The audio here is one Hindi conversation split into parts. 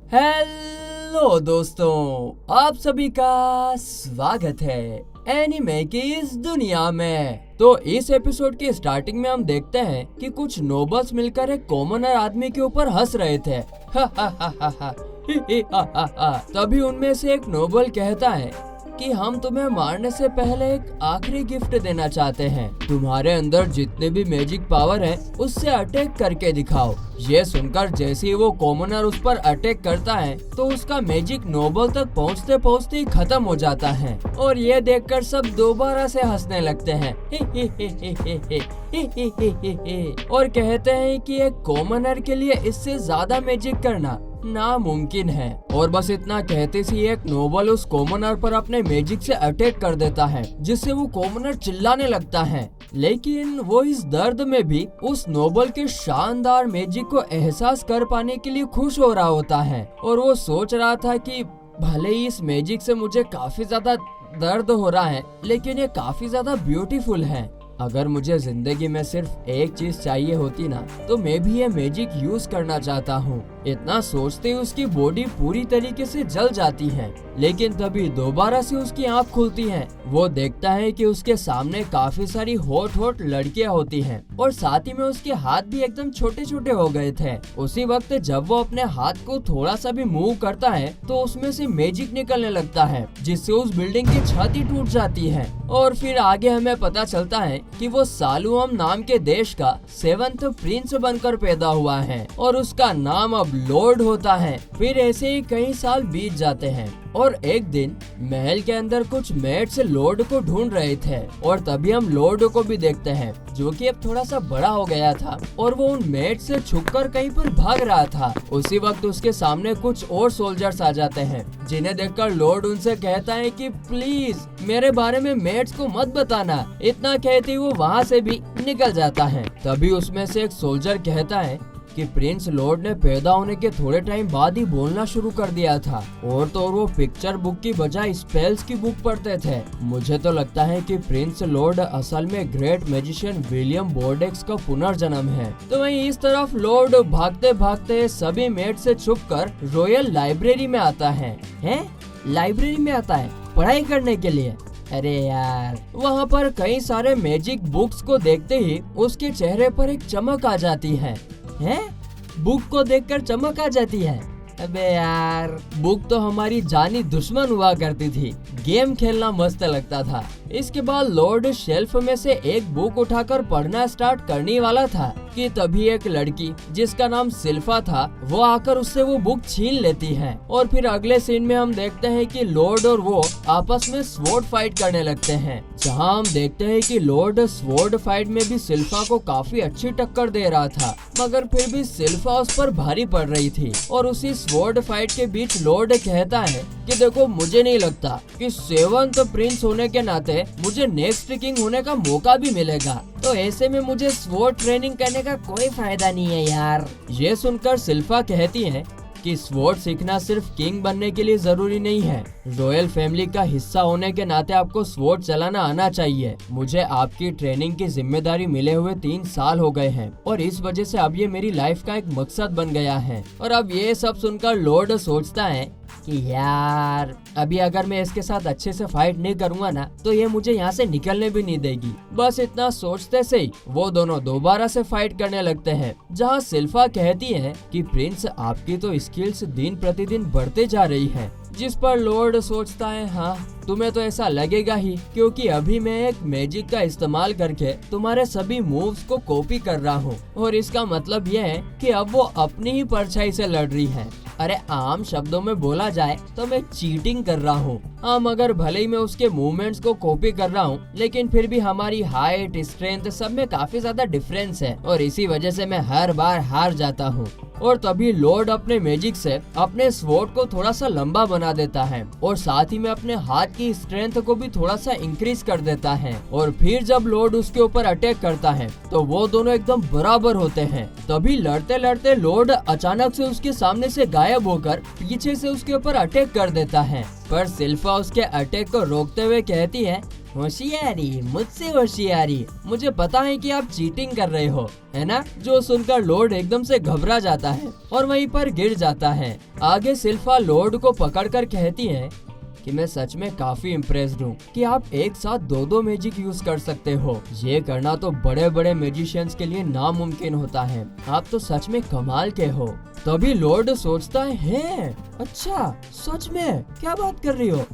हेलो दोस्तों, आप सभी का स्वागत है एनिमे की इस दुनिया में। तो इस एपिसोड के स्टार्टिंग में हम देखते हैं कि कुछ नोबल्स मिलकर एक कॉमनर आदमी के ऊपर हंस रहे थे। हा हा हा हा हा, ही ही हा हा हा। तभी उनमें से एक नोबल कहता है कि हम तुम्हें मारने से पहले एक आखिरी गिफ्ट देना चाहते हैं। तुम्हारे अंदर जितने भी मैजिक पावर है उससे अटैक करके दिखाओ। ये सुनकर जैसे ही वो कॉमनर उस पर अटैक करता है तो उसका मैजिक नोबल तक पहुंचते पहुंचते ही खत्म हो जाता है और ये देखकर सब दोबारा से हंसने लगते हैं और कहते हैं कि एक कॉमनर के लिए इससे ज्यादा मैजिक करना नामुमकिन है। और बस इतना कहते ही एक नोबल उस कॉमनर पर अपने मैजिक से अटैक कर देता है, जिससे वो कॉमनर चिल्लाने लगता है। लेकिन वो इस दर्द में भी उस नोबल के शानदार मैजिक को एहसास कर पाने के लिए खुश हो रहा होता है और वो सोच रहा था कि भले ही इस मैजिक से मुझे काफी ज्यादा दर्द हो रहा है, लेकिन ये काफी ज्यादा ब्यूटीफुल है। अगर मुझे जिंदगी में सिर्फ एक चीज चाहिए होती ना, तो मैं भी ये मैजिक यूज करना चाहता हूँ। इतना सोचते ही उसकी बॉडी पूरी तरीके से जल जाती है। लेकिन तभी दोबारा से उसकी आंख खुलती है। वो देखता है कि उसके सामने काफी सारी हॉट लड़कियां होती हैं और साथ ही में उसके हाथ भी एकदम छोटे छोटे हो गए थे। उसी वक्त जब वो अपने हाथ को थोड़ा सा भी मूव करता है तो उसमें से मैजिक निकलने लगता है, जिससे उस बिल्डिंग की छत ही टूट जाती है। और फिर आगे हमें पता चलता है कि वो सालुअम नाम के देश का 7th प्रिंस बनकर पैदा हुआ है और उसका नाम अब लॉर्ड होता है। फिर ऐसे ही कई साल बीत जाते हैं और एक दिन महल के अंदर कुछ मेट्स लॉर्ड को ढूंढ रहे थे और तभी हम लॉर्ड को भी देखते हैं, जो कि अब थोड़ा सा बड़ा हो गया था और वो उन मेट्स से छुपकर कहीं पर भाग रहा था। उसी वक्त उसके सामने कुछ और सोल्जर्स आ जाते हैं, जिन्हें देखकर लॉर्ड उनसे कहता है कि प्लीज मेरे बारे में मेट्स को मत बताना। इतना कहते ही वो वहाँ से भी निकल जाता है। तभी उसमें से एक सोल्जर कहता है कि प्रिंस लॉर्ड ने पैदा होने के थोड़े टाइम बाद ही बोलना शुरू कर दिया था और तो और वो पिक्चर बुक की बजाय स्पेल्स की बुक पढ़ते थे। मुझे तो लगता है कि प्रिंस लॉर्ड असल में ग्रेट मैजिशियन विलियम बोर्डेक्स का पुनर्जन्म है। तो वहीं इस तरफ लॉर्ड भागते भागते सभी मेट से छुपकर रॉयल लाइब्रेरी में आता है। लाइब्रेरी में आता है पढ़ाई करने के लिए। अरे यार, वहाँ पर कई सारे मैजिक बुक्स को देखते ही उसके चेहरे पर एक चमक आ जाती है। बुक को देखकर चमक आ जाती है। अबे यार, बुक तो हमारी जानी दुश्मन हुआ करती थी। गेम खेलना मस्त लगता था। इसके बाद लॉर्ड शेल्फ में से एक बुक उठाकर पढ़ना स्टार्ट करने वाला था कि तभी एक लड़की जिसका नाम सिल्फा था वो आकर उससे वो बुक छीन लेती है। और फिर अगले सीन में हम देखते हैं कि लॉर्ड और वो आपस में स्वॉर्ड फाइट करने लगते हैं, जहां हम देखते हैं कि लॉर्ड स्वॉर्ड फाइट में भी सिल्फा को काफी अच्छी टक्कर दे रहा था, मगर फिर भी सिल्फा उस पर भारी पड़ रही थी। और उसी स्वॉर्ड फाइट के बीच लॉर्ड कहता है कि देखो, मुझे नहीं लगता कि 7th प्रिंस होने के नाते मुझे नेक्स्ट किंग होने का मौका भी मिलेगा, तो ऐसे में मुझे स्वॉर्ड ट्रेनिंग करने का कोई फायदा नहीं है यार। ये सुनकर सिल्फा कहती है कि स्वॉर्ड सीखना सिर्फ किंग बनने के लिए जरूरी नहीं है। रॉयल फैमिली का हिस्सा होने के नाते आपको स्वॉर्ड चलाना आना चाहिए। मुझे आपकी ट्रेनिंग की जिम्मेदारी मिले हुए 3 साल हो गए हैं और इस वजह से अब ये मेरी लाइफ का एक मकसद बन गया है। और अब ये सब सुनकर लॉर्ड सोचता है कि यार, अभी अगर मैं इसके साथ अच्छे से फाइट नहीं करूंगा ना, तो ये मुझे यहाँ से निकलने भी नहीं देगी। बस इतना सोचते से ही वो दोनों दोबारा से फाइट करने लगते हैं, जहाँ सिल्फा कहती है कि प्रिंस, आपकी तो स्किल्स दिन प्रतिदिन बढ़ते जा रही है। जिस पर लॉर्ड सोचता है, हाँ तुम्हें तो ऐसा लगेगा ही, क्योंकि अभी मैं एक मैजिक का इस्तेमाल करके तुम्हारे सभी मूव्स को कॉपी कर रहा हूँ और इसका मतलब यह है कि अब वो अपनी ही परछाई से लड़ रही है। अरे आम शब्दों में बोला जाए तो मैं चीटिंग कर रहा हूँ। मगर भले ही मैं उसके मूवमेंट्स को कॉपी कर रहा हूँ, लेकिन फिर भी हमारी हाइट, स्ट्रेंथ सब में काफी ज्यादा डिफरेंस है और इसी वजह से मैं हर बार हार जाता हूँ। और तभी लॉर्ड अपने मैजिक से अपने स्वॉर्ड को थोड़ा सा लंबा बना देता है और साथ ही में अपने हाथ की स्ट्रेंथ को भी थोड़ा सा इंक्रीज कर देता है। और फिर जब लॉर्ड उसके ऊपर अटैक करता है तो वो दोनों एकदम बराबर होते हैं। तभी लड़ते लड़ते लॉर्ड अचानक से उसके सामने से गायब होकर पीछे से उसके ऊपर अटैक कर देता है। पर सिल्फा उसके अटैक को रोकते हुए कहती है, होशियारी, मुझसे होशियारी, मुझे पता है कि आप चीटिंग कर रहे हो, है ना? जो सुनकर लॉर्ड एकदम से घबरा जाता है और वहीं पर गिर जाता है। आगे सिल्फा लॉर्ड को पकड़कर कहती है कि मैं सच में काफी इम्प्रेस्ड हूँ कि आप एक साथ दो मैजिक यूज कर सकते हो। ये करना तो बड़े बड़े मैजिशियंस के लिए नामुमकिन होता है। आप तो सच में कमाल के हो। तभी लॉर्ड सोचता है, अच्छा सच में? क्या बात कर रही हो?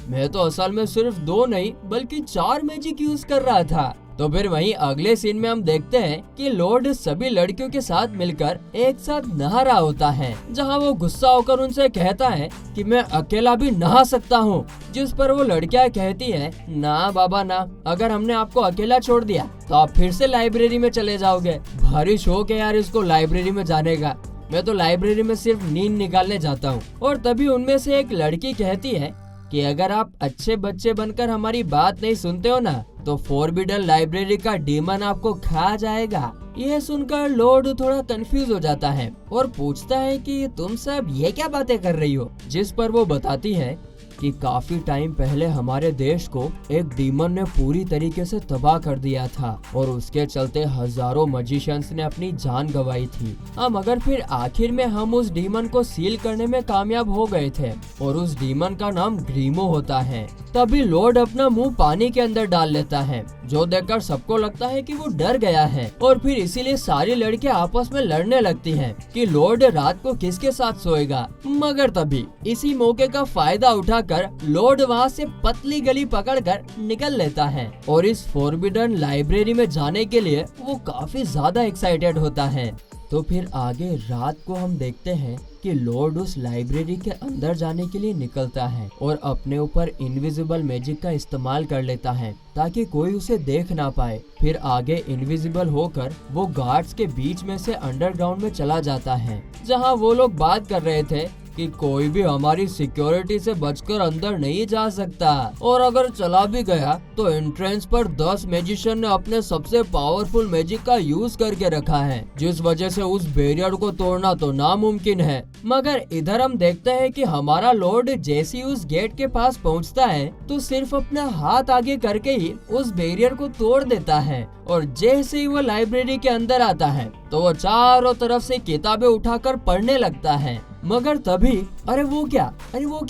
मैं तो असल में सिर्फ 2 नहीं बल्कि 4 मैजिक यूज कर रहा था। तो फिर वहीं अगले सीन में हम देखते हैं कि लॉर्ड सभी लड़कियों के साथ मिलकर एक साथ नहा रहा होता है, जहां वो गुस्सा होकर उनसे कहता है कि मैं अकेला भी नहा सकता हूं। जिस पर वो लड़कियां कहती हैं, ना बाबा ना, अगर हमने आपको अकेला छोड़ दिया तो आप फिर से लाइब्रेरी में चले जाओगे। भारी शौक है यार इसको लाइब्रेरी में जाने का। मैं तो लाइब्रेरी में सिर्फ नींद निकालने जाता हूँ। और तभी उनमें से एक लड़की कहती है कि अगर आप अच्छे बच्चे बनकर हमारी बात नहीं सुनते हो ना, तो फॉरबिडन लाइब्रेरी का डीमन आपको खा जाएगा। यह सुनकर लॉर्ड थोड़ा कंफ्यूज हो जाता है और पूछता है कि तुम सब ये क्या बातें कर रही हो? जिस पर वो बताती है कि काफी टाइम पहले हमारे देश को एक डीमन ने पूरी तरीके से तबाह कर दिया था और उसके चलते हजारों मैजिशियंस ने अपनी जान गंवाई थी। मगर फिर आखिर में हम उस डीमन को सील करने में कामयाब हो गए थे और उस डीमन का नाम ग्रीमो होता है। तभी लॉर्ड अपना मुंह पानी के अंदर डाल लेता है, जो देखकर सबको लगता है कि वो डर गया है और फिर इसीलिए सारी लड़कियां आपस में लड़ने लगती हैं कि लॉर्ड रात को किसके साथ सोएगा। मगर तभी इसी मौके का फायदा उठाकर लॉर्ड वहाँ से पतली गली पकड़कर निकल लेता है और इस फॉरबिडन लाइब्रेरी में जाने के लिए वो काफी ज्यादा एक्साइटेड होता है। तो फिर आगे रात को हम देखते हैं कि लॉर्ड उस लाइब्रेरी के अंदर जाने के लिए निकलता है और अपने ऊपर इनविजिबल मैजिक का इस्तेमाल कर लेता है ताकि कोई उसे देख ना पाए। फिर आगे इनविजिबल होकर वो गार्ड्स के बीच में से अंडरग्राउंड में चला जाता है, जहां वो लोग बात कर रहे थे कि कोई भी हमारी सिक्योरिटी से बचकर अंदर नहीं जा सकता और अगर चला भी गया तो एंट्रेंस पर 10 मैजिशियन ने अपने सबसे पावरफुल मैजिक का यूज करके रखा है, जिस वजह से उस बैरियर को तोड़ना तो नामुमकिन है। मगर इधर हम देखते हैं कि हमारा लॉर्ड जैसे ही उस गेट के पास पहुंचता है तो सिर्फ अपना हाथ आगे करके ही उस बैरियर को तोड़ देता है और जैसे ही वो लाइब्रेरी के अंदर आता है तो वो चारों तरफ से किताबें उठाकर पढ़ने लगता है। मगर तभी अरे वो क्या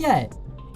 है,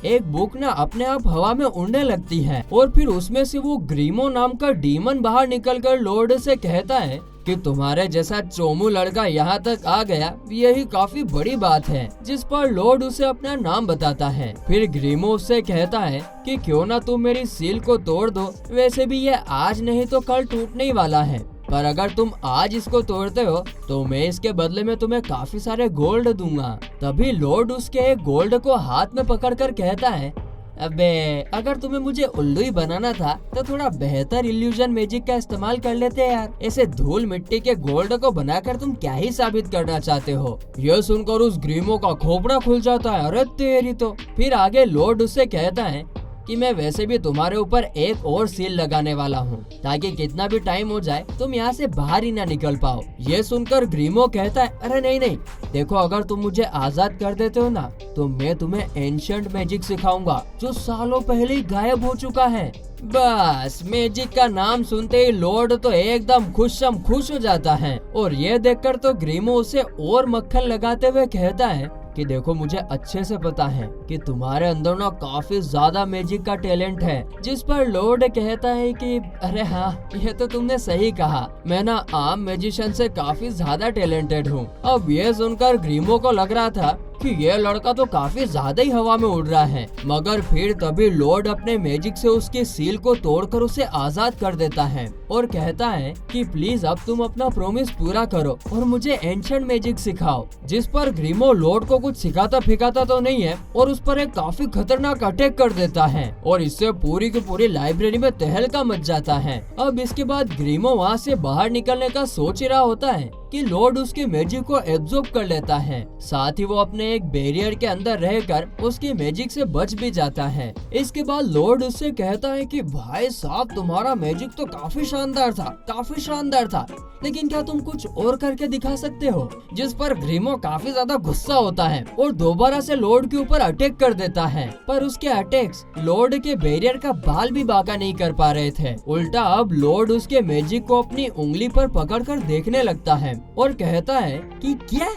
एक बुक ना अपने आप हवा में उड़ने लगती है और फिर उसमें से वो ग्रीमो नाम का डीमन बाहर निकलकर लॉर्ड से कहता है कि तुम्हारे जैसा चोमू लड़का यहाँ तक आ गया, यही काफी बड़ी बात है। जिस पर लॉर्ड उसे अपना नाम बताता है। फिर ग्रीमो उससे कहता है कि क्यों ना तुम मेरी सील को तोड़ दो, वैसे भी ये आज नहीं तो कल टूटने ही वाला है, पर अगर तुम आज इसको तोड़ते हो तो मैं इसके बदले में तुम्हें काफी सारे गोल्ड दूंगा। तभी लॉर्ड उसके एक गोल्ड को हाथ में पकड़कर कहता है, अबे अगर तुम्हें मुझे उल्लू ही बनाना था तो थोड़ा बेहतर इल्यूजन मैजिक का इस्तेमाल कर लेते यार। ऐसे धूल मिट्टी के गोल्ड को बनाकर तुम क्या ही साबित करना चाहते हो? यह सुनकर उस ग्रीमो का खोपड़ा खुल जाता है। अरे तेरी तो। फिर आगे लॉर्ड उससे कहता है कि मैं वैसे भी तुम्हारे ऊपर एक और सील लगाने वाला हूँ ताकि कितना भी टाइम हो जाए तुम यहाँ से बाहर ही ना निकल पाओ। ये सुनकर ग्रीमो कहता है, अरे नहीं, देखो अगर तुम मुझे आजाद कर देते हो ना तो मैं तुम्हें एंशिएंट मैजिक सिखाऊंगा जो सालों पहले ही गायब हो चुका है। बस मैजिक का नाम सुनते ही लॉर्ड तो एकदम खुश हो जाता है और ये देखकर तो ग्रीमो उसे और मक्खन लगाते हुए कहता है कि देखो मुझे अच्छे से पता है कि तुम्हारे अंदर ना काफी ज्यादा मैजिक का टैलेंट है। जिस पर लॉर्ड कहता है कि अरे हाँ, ये तो तुमने सही कहा, मैं ना आम मैजिशियन से काफी ज्यादा टैलेंटेड हूँ। अब ये सुनकर ग्रीमो को लग रहा था कि ये लड़का तो काफी ज्यादा ही हवा में उड़ रहा है। मगर फिर तभी लॉर्ड अपने मैजिक से उसकी सील को तोड़कर उसे आजाद कर देता है और कहता है कि प्लीज अब तुम अपना प्रॉमिस पूरा करो और मुझे एंशिएंट मैजिक सिखाओ। जिस पर ग्रीमो लॉर्ड को कुछ सिखाता फिखाता तो नहीं है और उस पर एक काफी खतरनाक अटैक कर देता है और इससे पूरी की पूरी लाइब्रेरी में तहलका मच जाता है। अब इसके बाद ग्रीमो वहाँ से बाहर निकलने का सोच ही रहा होता है कि लॉर्ड उसके मैजिक को एब्जॉर्ब कर लेता है। साथ ही वो अपने एक बैरियर के अंदर रहकर उसकी मैजिक से बच भी जाता है। इसके बाद लॉर्ड उससे कहता है कि भाई साहब, तुम्हारा मैजिक तो काफी शानदार था, लेकिन क्या तुम कुछ और करके दिखा सकते हो? जिस पर ग्रीमो काफी ज्यादा गुस्सा होता है और दोबारा से लॉर्ड के ऊपर अटैक कर देता है। पर उसके अटैक्स लॉर्ड के बैरियर का बाल भी बांका नहीं कर पा रहे थे। उल्टा अब लॉर्ड उसके मैजिक को अपनी उंगली पर पकड़कर देखने लगता है और कहता है कि क्या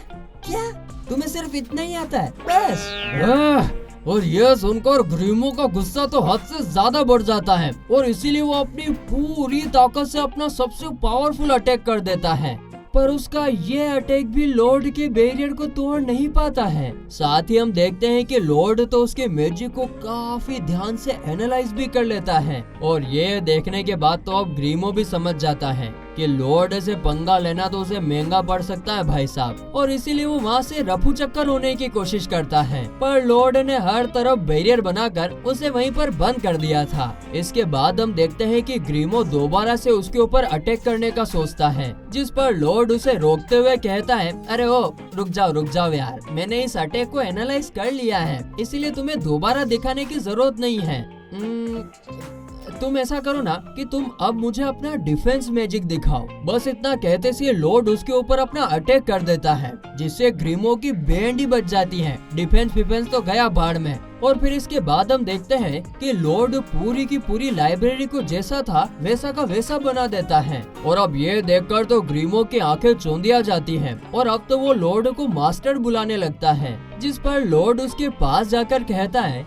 तुम्हें सिर्फ इतना ही आता है बस? और यह सुनकर ग्रीमो का गुस्सा तो हद से ज्यादा बढ़ जाता है और इसीलिए वो अपनी पूरी ताकत से अपना सबसे पावरफुल अटैक कर देता है। पर उसका ये अटैक भी लॉर्ड के बैरियर को तोड़ नहीं पाता है। साथ ही हम देखते हैं कि लॉर्ड तो उसके मैजिक को काफी ध्यान से एनालाइज भी कर लेता है और ये देखने के बाद तो अब ग्रीमो भी समझ जाता है कि लॉर्ड से पंगा लेना तो उसे महंगा पड़ सकता है भाई साहब, और इसीलिए वो वहाँ से रफू चक्कर होने की कोशिश करता है। पर लॉर्ड ने हर तरफ बैरियर बनाकर उसे वहीं पर बंद कर दिया था। इसके बाद हम देखते हैं कि ग्रीमो दोबारा से उसके ऊपर अटैक करने का सोचता है, जिस पर लॉर्ड उसे रोकते हुए कहता है, अरे ओ रुक जाओ यार, मैंने इस अटैक को एनालाइज कर लिया है, इसीलिए तुम्हें दोबारा दिखाने की जरूरत नहीं है। तुम ऐसा करो ना कि तुम अब मुझे अपना डिफेंस मैजिक दिखाओ। बस इतना कहते से लॉर्ड उसके ऊपर अपना अटैक कर देता है, जिससे ग्रीमो की बैंड ही बच जाती है। डिफेंस तो गया बाढ़ में। और फिर इसके बाद हम देखते हैं कि लॉर्ड पूरी की पूरी लाइब्रेरी को जैसा था वैसा का वैसा बना देता है। और अब ये देखकर तो ग्रीमो की आंखें चौंधिया जाती हैं और अब तो वो लॉर्ड को मास्टर बुलाने लगता है, जिस पर लॉर्ड उसके पास जाकर कहता है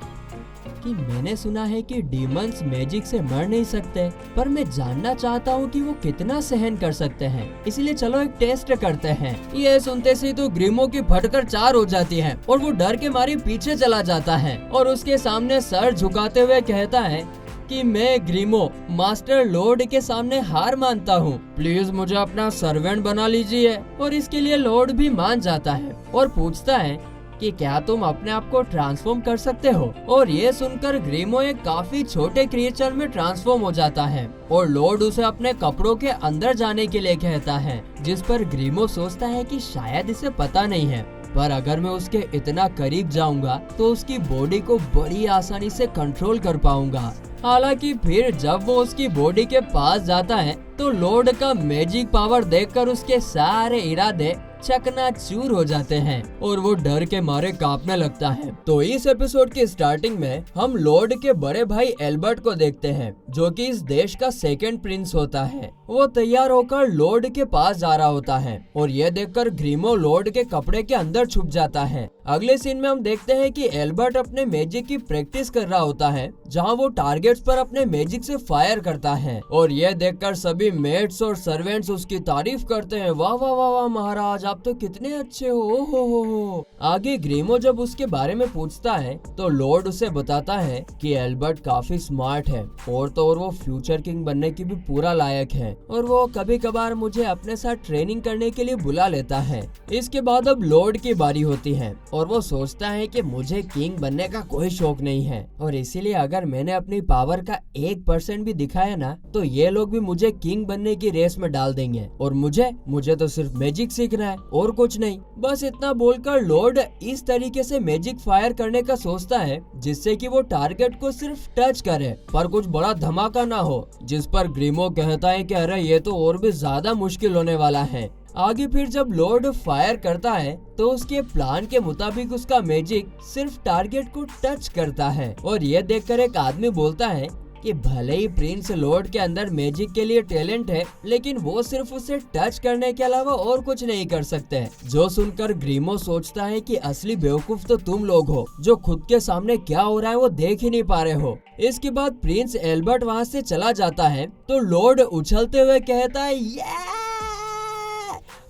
कि मैंने सुना है कि डीमंस मैजिक से मर नहीं सकते, पर मैं जानना चाहता हूँ कि वो कितना सहन कर सकते हैं, इसलिए चलो एक टेस्ट करते हैं। ये सुनते से तो ग्रीमो की फटकर चार हो जाती है और वो डर के मारे पीछे चला जाता है और उसके सामने सर झुकाते हुए कहता है कि मैं ग्रीमो मास्टर लॉर्ड के सामने हार मानता हूँ, प्लीज मुझे अपना सर्वेंट बना लीजिए। और इसके लिए लॉर्ड भी मान जाता है और पूछता है कि क्या तुम अपने आप को ट्रांसफॉर्म कर सकते हो? और ये सुनकर ग्रीमो एक काफी छोटे क्रिएचर में ट्रांसफॉर्म हो जाता है और लॉर्ड उसे अपने कपड़ों के अंदर जाने के लिए कहता है, जिस पर ग्रीमो सोचता है कि शायद इसे पता नहीं है, पर अगर मैं उसके इतना करीब जाऊंगा तो उसकी बॉडी को बड़ी आसानी से कंट्रोल कर पाऊंगा। हालांकि फिर जब वो उसकी बॉडी के पास जाता है तो लॉर्ड का मैजिक पावर देखकर उसके सारे इरादे चकनाचूर हो जाते हैं और वो डर के मारे कांपने लगता है। तो इस एपिसोड की स्टार्टिंग में हम लॉर्ड के बड़े भाई एल्बर्ट को देखते हैं, जो कि इस देश का सेकंड प्रिंस होता है। वो तैयार होकर लॉर्ड के पास जा रहा होता है और ये देखकर ग्रीमो लॉर्ड के कपड़े के अंदर छुप जाता है। अगले सीन में हम देखते हैं कि एल्बर्ट अपने मैजिक की प्रैक्टिस कर रहा होता है, जहाँ वो टारगेट्स पर अपने मैजिक से फायर करता है और ये देखकर सभी मेट्स और सर्वेंट्स उसकी तारीफ करते हैं। वाह वाह वाह वाह महाराज, आप तो कितने अच्छे हो। आगे ग्रीमो जब उसके बारे में पूछता है तो लॉर्ड उसे बताता है कि एल्बर्ट काफी स्मार्ट है और तो और वो फ्यूचर किंग बनने की भी पूरा लायक है और वो कभी कभार मुझे अपने साथ ट्रेनिंग करने के लिए बुला लेता है। इसके बाद अब लॉर्ड की बारी होती है और वो सोचता है कि मुझे किंग बनने का कोई शौक नहीं है और इसीलिए अगर मैंने अपनी पावर का 1% भी दिखाया ना तो ये लोग भी मुझे किंग बनने की रेस में डाल देंगे और मुझे तो सिर्फ मैजिक सीखना है और कुछ नहीं। बस इतना बोलकर लॉर्ड इस तरीके से मैजिक फायर करने का सोचता है जिससे कि वो टारगेट को सिर्फ टच करे पर कुछ बड़ा धमाका ना हो, जिस पर ग्रीमो कहता है कि अरे ये तो और भी ज्यादा मुश्किल होने वाला है। आगे फिर जब लॉर्ड फायर करता है तो उसके प्लान के मुताबिक उसका मैजिक सिर्फ टारगेट को टच करता है और ये देखकर एक आदमी बोलता है कि भले ही प्रिंस लॉर्ड के अंदर मैजिक के लिए टैलेंट है, लेकिन वो सिर्फ उसे टच करने के अलावा और कुछ नहीं कर सकते। जो सुनकर ग्रीमो सोचता है कि असली बेवकूफ तो तुम लोग हो, जो खुद के सामने क्या हो रहा है वो देख ही नहीं पा रहे हो। इसके बाद प्रिंस एल्बर्ट वहाँ से चला जाता है तो लॉर्ड उछलते हुए कहता है, ये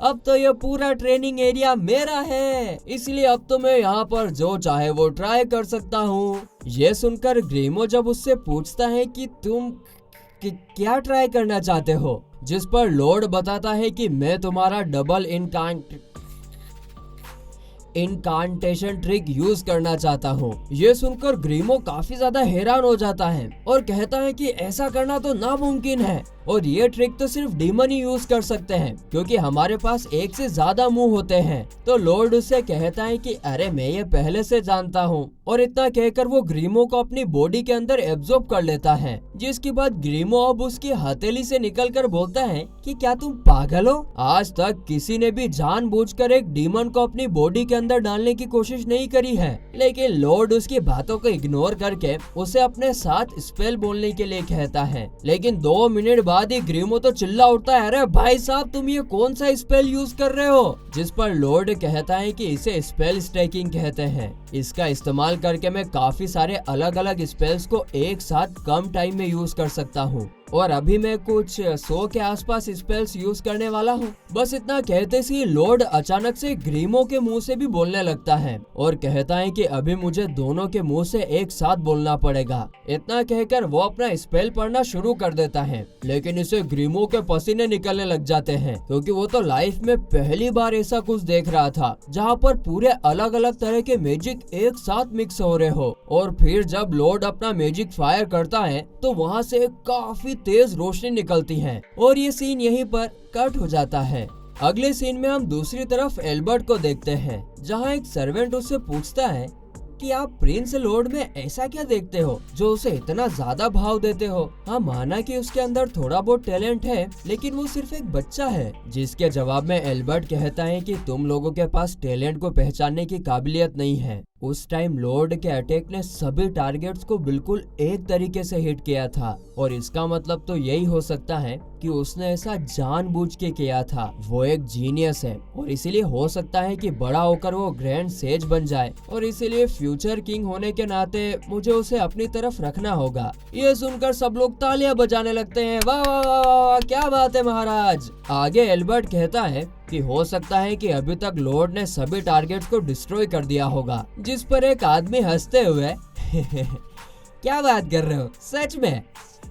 अब तो ये पूरा ट्रेनिंग एरिया मेरा है, इसलिए अब तो मैं यहाँ पर जो चाहे वो ट्राई कर सकता हूँ। ये सुनकर ग्रीमो जब उससे पूछता है कि तुम क्या ट्राई करना चाहते हो, जिस पर लॉर्ड बताता है कि मैं तुम्हारा डबल इनकांटेशन ट्रिक यूज करना चाहता हूँ। ये सुनकर ग्रीमो काफी ज्यादा हैरान हो जाता है और कहता है कि ऐसा करना तो नामुमकिन है, और ये ट्रिक तो सिर्फ डीमन ही यूज कर सकते हैं क्योंकि हमारे पास एक से ज्यादा मुंह होते हैं। तो लॉर्ड उससे कहता है कि अरे मैं ये पहले से जानता हूँ, और इतना कहकर वो ग्रीमो को अपनी बॉडी के अंदर एब्जॉर्ब कर लेता है। जिसके बाद ग्रीमो अब उसकी हथेली से निकलकर बोलता है कि क्या तुम पागल हो? आज तक किसी ने भी जानबूझकर एक डीमन को अपनी बॉडी के अंदर डालने की कोशिश नहीं करी है। लेकिन लॉर्ड उसकी बातों को इग्नोर करके उसे अपने साथ स्पेल बोलने के लिए कहता है। लेकिन 2 मिनट बाद ही ग्रीमो तो चिल्ला उठता है, अरे भाई साहब तुम ये कौन सा स्पेल यूज कर रहे हो? जिस पर लॉर्ड कहता है कि इसे स्पेल स्टैकिंग कहते हैं। इसका इस्तेमाल करके मैं काफी सारे अलग अलग स्पेल्स को एक साथ कम टाइम में यूज कर सकता हूँ, और अभी मैं कुछ 100 के आसपास स्पेल्स यूज करने वाला हूँ। बस इतना कहते ही लॉर्ड अचानक से ग्रीमो के मुंह से भी बोलने लगता है और कहता है कि अभी मुझे दोनों के मुंह से एक साथ बोलना पड़ेगा। इतना कहकर वो अपना स्पेल पढ़ना शुरू कर देता है, लेकिन इसे ग्रीमो के पसीने निकलने लग जाते हैं क्योंकि वो तो लाइफ में पहली बार ऐसा कुछ देख रहा था जहाँ पर पूरे अलग अलग तरह के मैजिक एक साथ मिक्स हो रहे हो। और फिर जब लॉर्ड अपना मैजिक फायर करता है तो वहाँ से काफी तेज रोशनी निकलती है, और ये सीन यहीं पर कट हो जाता है। अगले सीन में हम दूसरी तरफ एल्बर्ट को देखते हैं, जहाँ एक सर्वेंट उससे पूछता है कि आप प्रिंस लॉर्ड में ऐसा क्या देखते हो जो उसे इतना ज्यादा भाव देते हो? हाँ, माना कि उसके अंदर थोड़ा बहुत टैलेंट है, लेकिन वो सिर्फ एक बच्चा है। जिसके जवाब में एल्बर्ट कहता है कि तुम लोगों के पास टैलेंट को पहचानने की काबिलियत नहीं है। उस टाइम लॉर्ड के अटैक ने सभी टारगेट्स को बिल्कुल एक तरीके से हिट किया था, और इसका मतलब तो यही हो सकता है कि उसने ऐसा जानबूझ के किया था। वो एक जीनियस है और इसीलिए हो सकता है कि बड़ा होकर वो ग्रैंड सेज बन जाए, और इसीलिए फ्यूचर किंग होने के नाते मुझे उसे अपनी तरफ रखना होगा। ये सुनकर सब लोग तालियां बजाने लगते हैं, वाह वाह वाह वाह, क्या बात है महाराज। आगे एल्बर्ट कहता है कि हो सकता है कि अभी तक लॉर्ड ने सभी टारगेट्स को डिस्ट्रॉय कर दिया होगा। जिस पर एक आदमी हंसते हुए क्या बात कर रहे हो, सच में?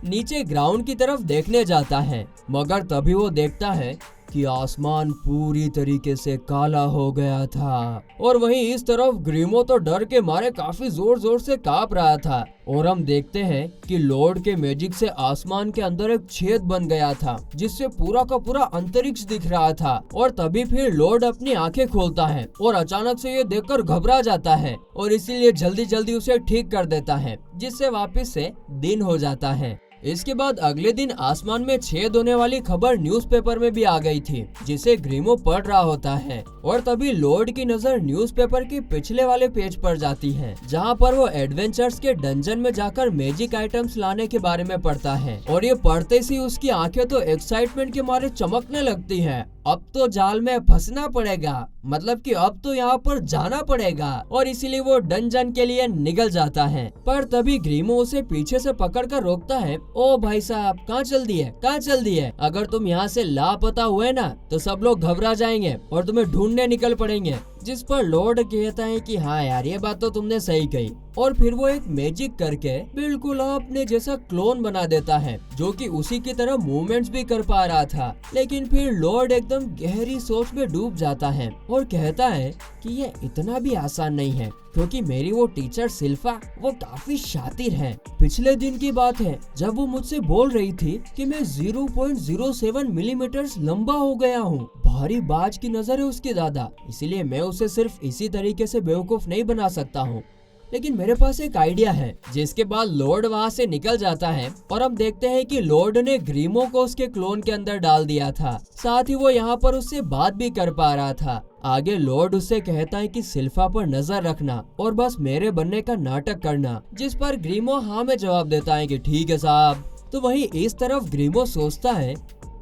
नीचे ग्राउंड की तरफ देखने जाता है, मगर तभी वो देखता है कि आसमान पूरी तरीके से काला हो गया था, और वहीं इस तरफ ग्रीमो तो डर के मारे काफी जोर जोर से कांप रहा था। और हम देखते हैं कि लॉर्ड के मैजिक से आसमान के अंदर एक छेद बन गया था, जिससे पूरा का पूरा अंतरिक्ष दिख रहा था। और तभी फिर लॉर्ड अपनी आंखें खोलता है और अचानक से ये देखकर घबरा जाता है, और इसीलिए जल्दी जल्दी उसे ठीक कर देता है, जिससे वापस से दिन हो जाता है। इसके बाद अगले दिन आसमान में छेद होने वाली खबर न्यूज़पेपर में भी आ गई थी, जिसे ग्रीमो पढ़ रहा होता है। और तभी लॉर्ड की नजर न्यूज़पेपर के पिछले वाले पेज पर जाती है, जहां पर वो एडवेंचर्स के डंजन में जाकर मैजिक आइटम्स लाने के बारे में पढ़ता है। और ये पढ़ते ही उसकी आंखें तो एक्साइटमेंट के मारे चमकने लगती हैं। अब तो जाल में फंसना पड़ेगा, मतलब कि अब तो यहाँ पर जाना पड़ेगा, और इसीलिए वो डंजन के लिए निकल जाता है। पर तभी ग्रीमो उसे पीछे से पकड़कर रोकता है। ओ भाई साहब, कहाँ चल दिए, कहाँ चल दिए? अगर तुम यहाँ से लापता हुए ना तो सब लोग घबरा जाएंगे और तुम्हें ढूंढने निकल पड़ेंगे। जिस पर लॉर्ड कहता है कि हाँ यार, ये बात तो तुमने सही कही। और फिर वो एक मैजिक करके बिल्कुल अपने जैसा क्लोन बना देता है, जो कि उसी की तरह मूवमेंट्स भी कर पा रहा था। लेकिन फिर लॉर्ड एकदम गहरी सोच में डूब जाता है और कहता है कि ये इतना भी आसान नहीं है, क्योंकि मेरी वो टीचर सिल्फा वो काफी शातिर है। पिछले दिन की बात है जब वो मुझसे बोल रही थी कि मैं 0.07 मिलीमीटर लंबा हो गया हूँ। भारी बाज की नजर है उसकी दादा, इसीलिए मैं उसे सिर्फ इसी तरीके से बेवकूफ नहीं बना सकता हूँ। लेकिन मेरे पास एक आइडिया है। जिसके बाद लॉर्ड वहाँ से निकल जाता है, और हम देखते हैं कि लॉर्ड ने ग्रीमो को उसके क्लोन के अंदर डाल दिया था। साथ ही वो यहाँ पर उससे बात भी कर पा रहा था। आगे लॉर्ड उससे कहता है कि सिल्फा पर नजर रखना और बस मेरे बनने का नाटक करना। जिस पर ग्रीमो हाँ में जवाब देता है कि ठीक है साहब। तो वहीं इस तरफ ग्रीमो सोचता है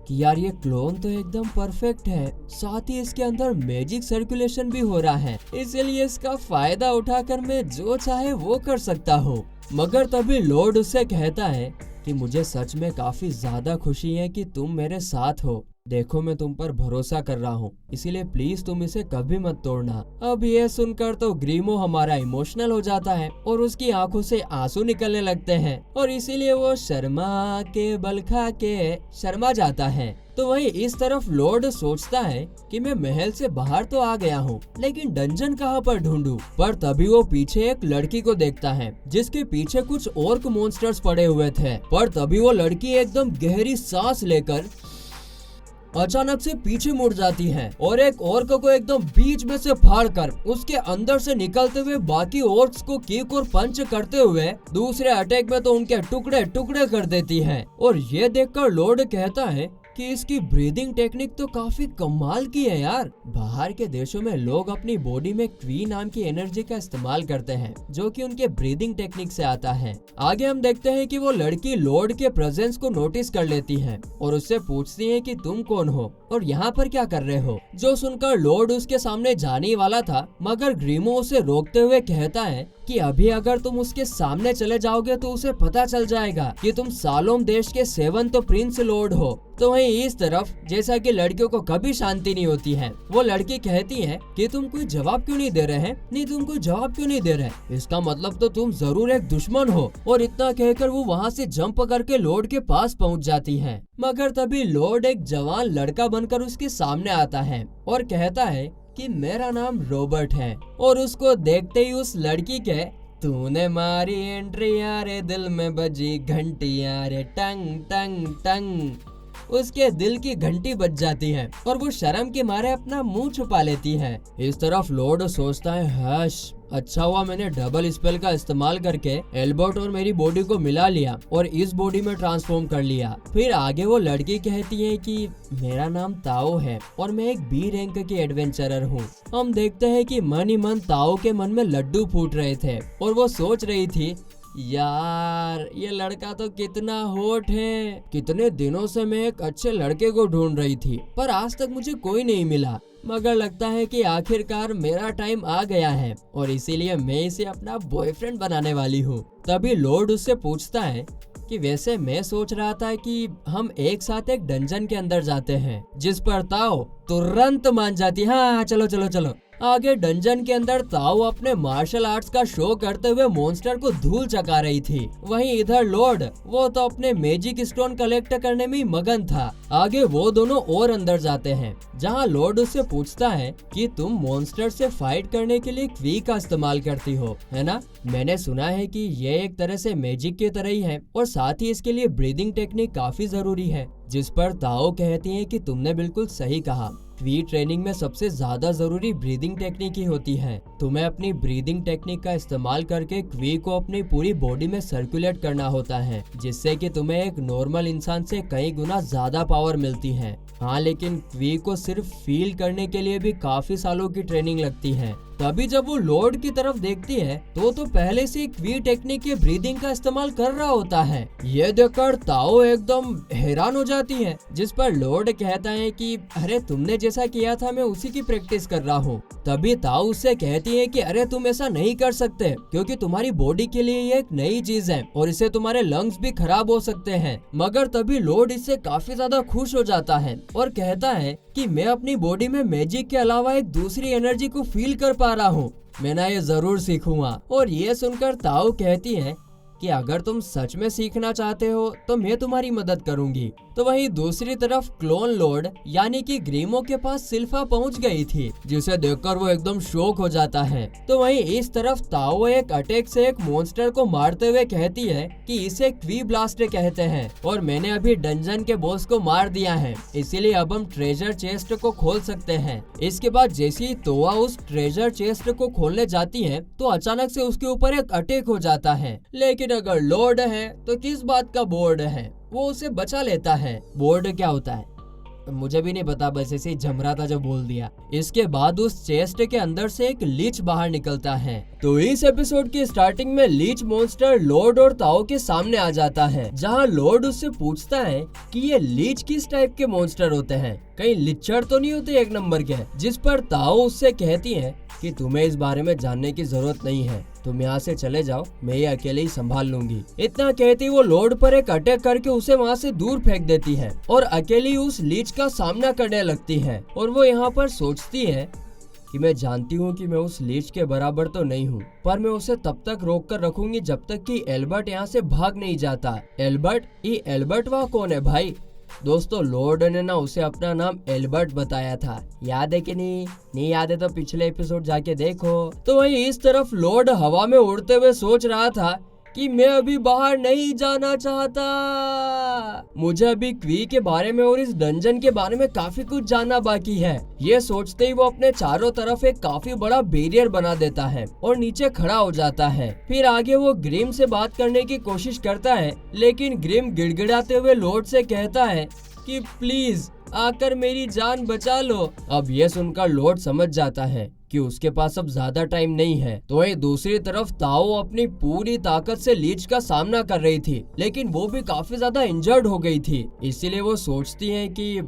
कि यार ये क्लोन तो एकदम परफेक्ट है, साथ ही इसके अंदर मैजिक सर्कुलेशन भी हो रहा है, इसलिए इसका फायदा उठाकर मैं जो चाहे वो कर सकता हूँ। मगर तभी लॉर्ड उससे कहता है कि मुझे सच में काफी ज्यादा खुशी है कि तुम मेरे साथ हो। देखो मैं तुम पर भरोसा कर रहा हूँ, इसीलिए प्लीज तुम इसे कभी मत तोड़ना। अब ये सुनकर तो ग्रीमो हमारा इमोशनल हो जाता है और उसकी आंखों से आंसू निकलने लगते हैं, और इसीलिए वो शर्मा के बल खा के शर्मा जाता है। तो तो वहीं इस तरफ लॉर्ड सोचता है कि मैं महल से बाहर तो आ गया हूँ, लेकिन डंजन कहाँ पर ढूंढूं? पर तभी वो पीछे एक लड़की को देखता है जिसके पीछे कुछ ऑर्क मॉन्स्टर्स पड़े हुए थे। पर तभी वो लड़की एकदम गहरी सांस लेकर अचानक से पीछे मुड़ जाती है और एक ऑर्क को एकदम बीच में से फाड़कर उसके अंदर से निकलते हुए बाकी ऑर्क्स को किक और पंच करते हुए दूसरे अटैक में तो उनके टुकड़े टुकड़े कर देती है। और ये देखकर लॉर्ड कहता है कि इसकी ब्रीदिंग टेक्निक तो काफी कमाल की है यार। बाहर के देशों में लोग अपनी बॉडी में क्वी नाम की एनर्जी का इस्तेमाल करते हैं जो कि उनके ब्रीदिंग टेक्निक से आता है। आगे हम देखते हैं कि वो लड़की लॉर्ड के प्रेजेंस को नोटिस कर लेती है और उससे पूछती है कि तुम कौन हो और यहाँ पर क्या कर रहे हो। जो सुनकर लॉर्ड उसके सामने जाने वाला था, मगर ग्रीमो उसे रोकते हुए कहता है कि अभी अगर तुम उसके सामने चले जाओगे तो उसे पता चल जाएगा कि तुम सालोम देश के 7th प्रिंस लॉर्ड हो। तो वहीं इस तरफ जैसा कि लड़कियों को कभी शांति नहीं होती है, वो लड़की कहती है कि तुम कोई जवाब क्यों नहीं दे रहे हैं? नहीं, तुम कोई जवाब क्यों नहीं दे रहे? इसका मतलब तो तुम जरूर एक दुश्मन हो। और इतना कहकर वो वहाँ से जंप करके लॉर्ड के पास पहुँच जाती है। मगर तभी लॉर्ड एक जवान लड़का बनकर उसके सामने आता है और कहता है कि मेरा नाम रॉबर्ट है। और उसको देखते ही उस लड़की के तूने मारी एंट्री यारे दिल में बजी घंटी यारे टंग टंग टंग, उसके दिल की घंटी बज जाती है और वो शर्म के मारे अपना मुंह छुपा लेती है। इस तरफ लॉर्ड सोचता है हश, अच्छा हुआ मैंने डबल स्पेल का इस्तेमाल करके एल्बर्ट और मेरी बॉडी को मिला लिया और इस बॉडी में ट्रांसफॉर्म कर लिया। फिर आगे वो लड़की कहती है कि मेरा नाम ताओ है और मैं एक बी रैंक की एडवेंचरर हूँ। हम देखते हैं कि मन ही मन ताओ के मन में लड्डू फूट रहे थे और वो सोच रही थी यार ये लड़का तो कितना हॉट है। कितने दिनों से मैं एक अच्छे लड़के को ढूंढ रही थी पर आज तक मुझे कोई नहीं मिला, मगर लगता है कि आखिरकार मेरा टाइम आ गया है और इसीलिए मैं इसे अपना बॉयफ्रेंड बनाने वाली हूँ। तभी लॉर्ड उससे पूछता है कि वैसे मैं सोच रहा था कि हम एक साथ एक डंजन के अंदर जाते हैं, जिस पर ताओ तुरंत मान जाती है हाँ चलो चलो चलो। आगे डंजन के अंदर ताओ अपने मार्शल आर्ट्स का शो करते हुए मॉन्स्टर को धूल चका रही थी। वहीं इधर लॉर्ड वो तो अपने मैजिक स्टोन कलेक्ट करने में मगन था। आगे वो दोनों और अंदर जाते हैं जहां लॉर्ड उससे पूछता है कि तुम मॉन्स्टर से फाइट करने के लिए क्वी का इस्तेमाल करती हो, है ना? मैंने सुना है कि ये एक तरह से मैजिक की तरह ही है और साथ ही इसके लिए ब्रीदिंग टेक्निक काफी जरूरी है। जिस पर ताओ कहती है कि तुमने बिल्कुल सही कहा, क्वी ट्रेनिंग में सबसे ज्यादा जरूरी ब्रीदिंग टेक्निक ही होती है। तुम्हें अपनी ब्रीदिंग टेक्निक का इस्तेमाल करके क्वी को अपनी पूरी बॉडी में सर्कुलेट करना होता है, जिससे कि तुम्हें एक नॉर्मल इंसान से कई गुना ज्यादा पावर मिलती है। हाँ, लेकिन क्वी को सिर्फ फील करने के लिए भी काफी सालों की ट्रेनिंग लगती है। तभी जब वो लॉर्ड की तरफ देखती है तो पहले से क्वी टेक्निक के ब्रीदिंग का इस्तेमाल कर रहा होता है। ये देखकर ताओ एकदम हैरान हो जाती है, जिस पर लॉर्ड कहता है कि अरे तुमने जैसा किया था मैं उसी की प्रैक्टिस कर रहा हूँ। तभी ताओ उससे कहती है कि अरे तुम ऐसा नहीं कर सकते क्योंकि तुम्हारी बॉडी के लिए ये एक नई चीज है और इससे तुम्हारे लंग्स भी खराब हो सकते हैं। मगर तभी लॉर्ड इससे काफी ज्यादा खुश हो जाता है और कहता है कि मैं अपनी बॉडी में मैजिक के अलावा एक दूसरी एनर्जी को फील कर पा रहा हूँ, मैं ना ये जरूर सीखूंगा। और ये सुनकर ताओ कहती है कि अगर तुम सच में सीखना चाहते हो तो मैं तुम्हारी मदद करूंगी। तो वहीं दूसरी तरफ क्लोन लॉर्ड यानी कि ग्रीमो के पास सिल्फा पहुंच गई थी, जिसे देखकर वो एकदम शॉक हो जाता है। तो वहीं इस तरफ ताओ एक अटैक से एक मॉन्स्टर को मारते हुए कहती है कि इसे क्वी ब्लास्ट कहते हैं और मैंने अभी डंजन के बॉस को मार दिया है, इसीलिए अब हम ट्रेजर चेस्ट को खोल सकते हैं। इसके बाद जैसे ही तोआ उस ट्रेजर चेस्ट को खोलने जाती है तो अचानक से उसके ऊपर एक अटैक हो जाता है। लेकिन अगर लॉर्ड है तो किस बात का बोर्ड है, वो उसे बचा लेता है। बोर्ड क्या होता है मुझे भी नहीं पता, बस ऐसे ही झमरा था जो बोल दिया। इसके बाद उस चेस्ट के अंदर से एक लीच बाहर निकलता है। तो इस एपिसोड की स्टार्टिंग में लीच मॉन्स्टर लॉर्ड और ताओ के सामने आ जाता है, जहां लॉर्ड उससे पूछता है कि ये लीच किस टाइप के मॉन्स्टर होते हैं, कहीं लिच्चड़ तो नहीं होते एक नंबर के। जिस पर ताओ उससे कहती है कि तुम्हें इस बारे में जानने की जरूरत नहीं है, तुम यहाँ से चले जाओ, मैं ये अकेले ही संभाल लूंगी। इतना कहती वो लॉर्ड पर एक अटैक करके उसे वहाँ से दूर फेंक देती है और अकेली उस लीच का सामना करने लगती है। और वो यहाँ पर सोचती है कि मैं जानती हूँ कि मैं उस लीच के बराबर तो नहीं हूँ, पर मैं उसे तब तक रोक कर रखूंगी जब तक कि एल्बर्ट यहाँ से भाग नहीं जाता। एल्बर्ट? ये एल्बर्ट वह कौन है भाई? दोस्तों लॉर्ड ने ना उसे अपना नाम एल्बर्ट बताया था, याद है कि नहीं याद है तो पिछले एपिसोड जाके देखो। तो वहीं इस तरफ लॉर्ड हवा में उड़ते हुए सोच रहा था कि मैं अभी बाहर नहीं जाना चाहता, मुझे अभी क्वी के बारे में और इस डंजन के बारे में काफी कुछ जानना बाकी है। ये सोचते ही वो अपने चारों तरफ एक काफी बड़ा बैरियर बना देता है और नीचे खड़ा हो जाता है। फिर आगे वो ग्रिम से बात करने की कोशिश करता है, लेकिन ग्रिम गिड़गिड़ाते हुए लॉर्ड से कहता है कि प्लीज आकर मेरी जान बचा लो। अब ये सुनकर लॉर्ड समझ जाता है कि उसके पास अब ज्यादा टाइम नहीं है। तो वहीं दूसरी तरफ ताओ अपनी पूरी ताकत से लीच का सामना कर रही थी, लेकिन वो भी काफी ज्यादा इंजर्ड हो गई थी। इसीलिए वो सोचती है कि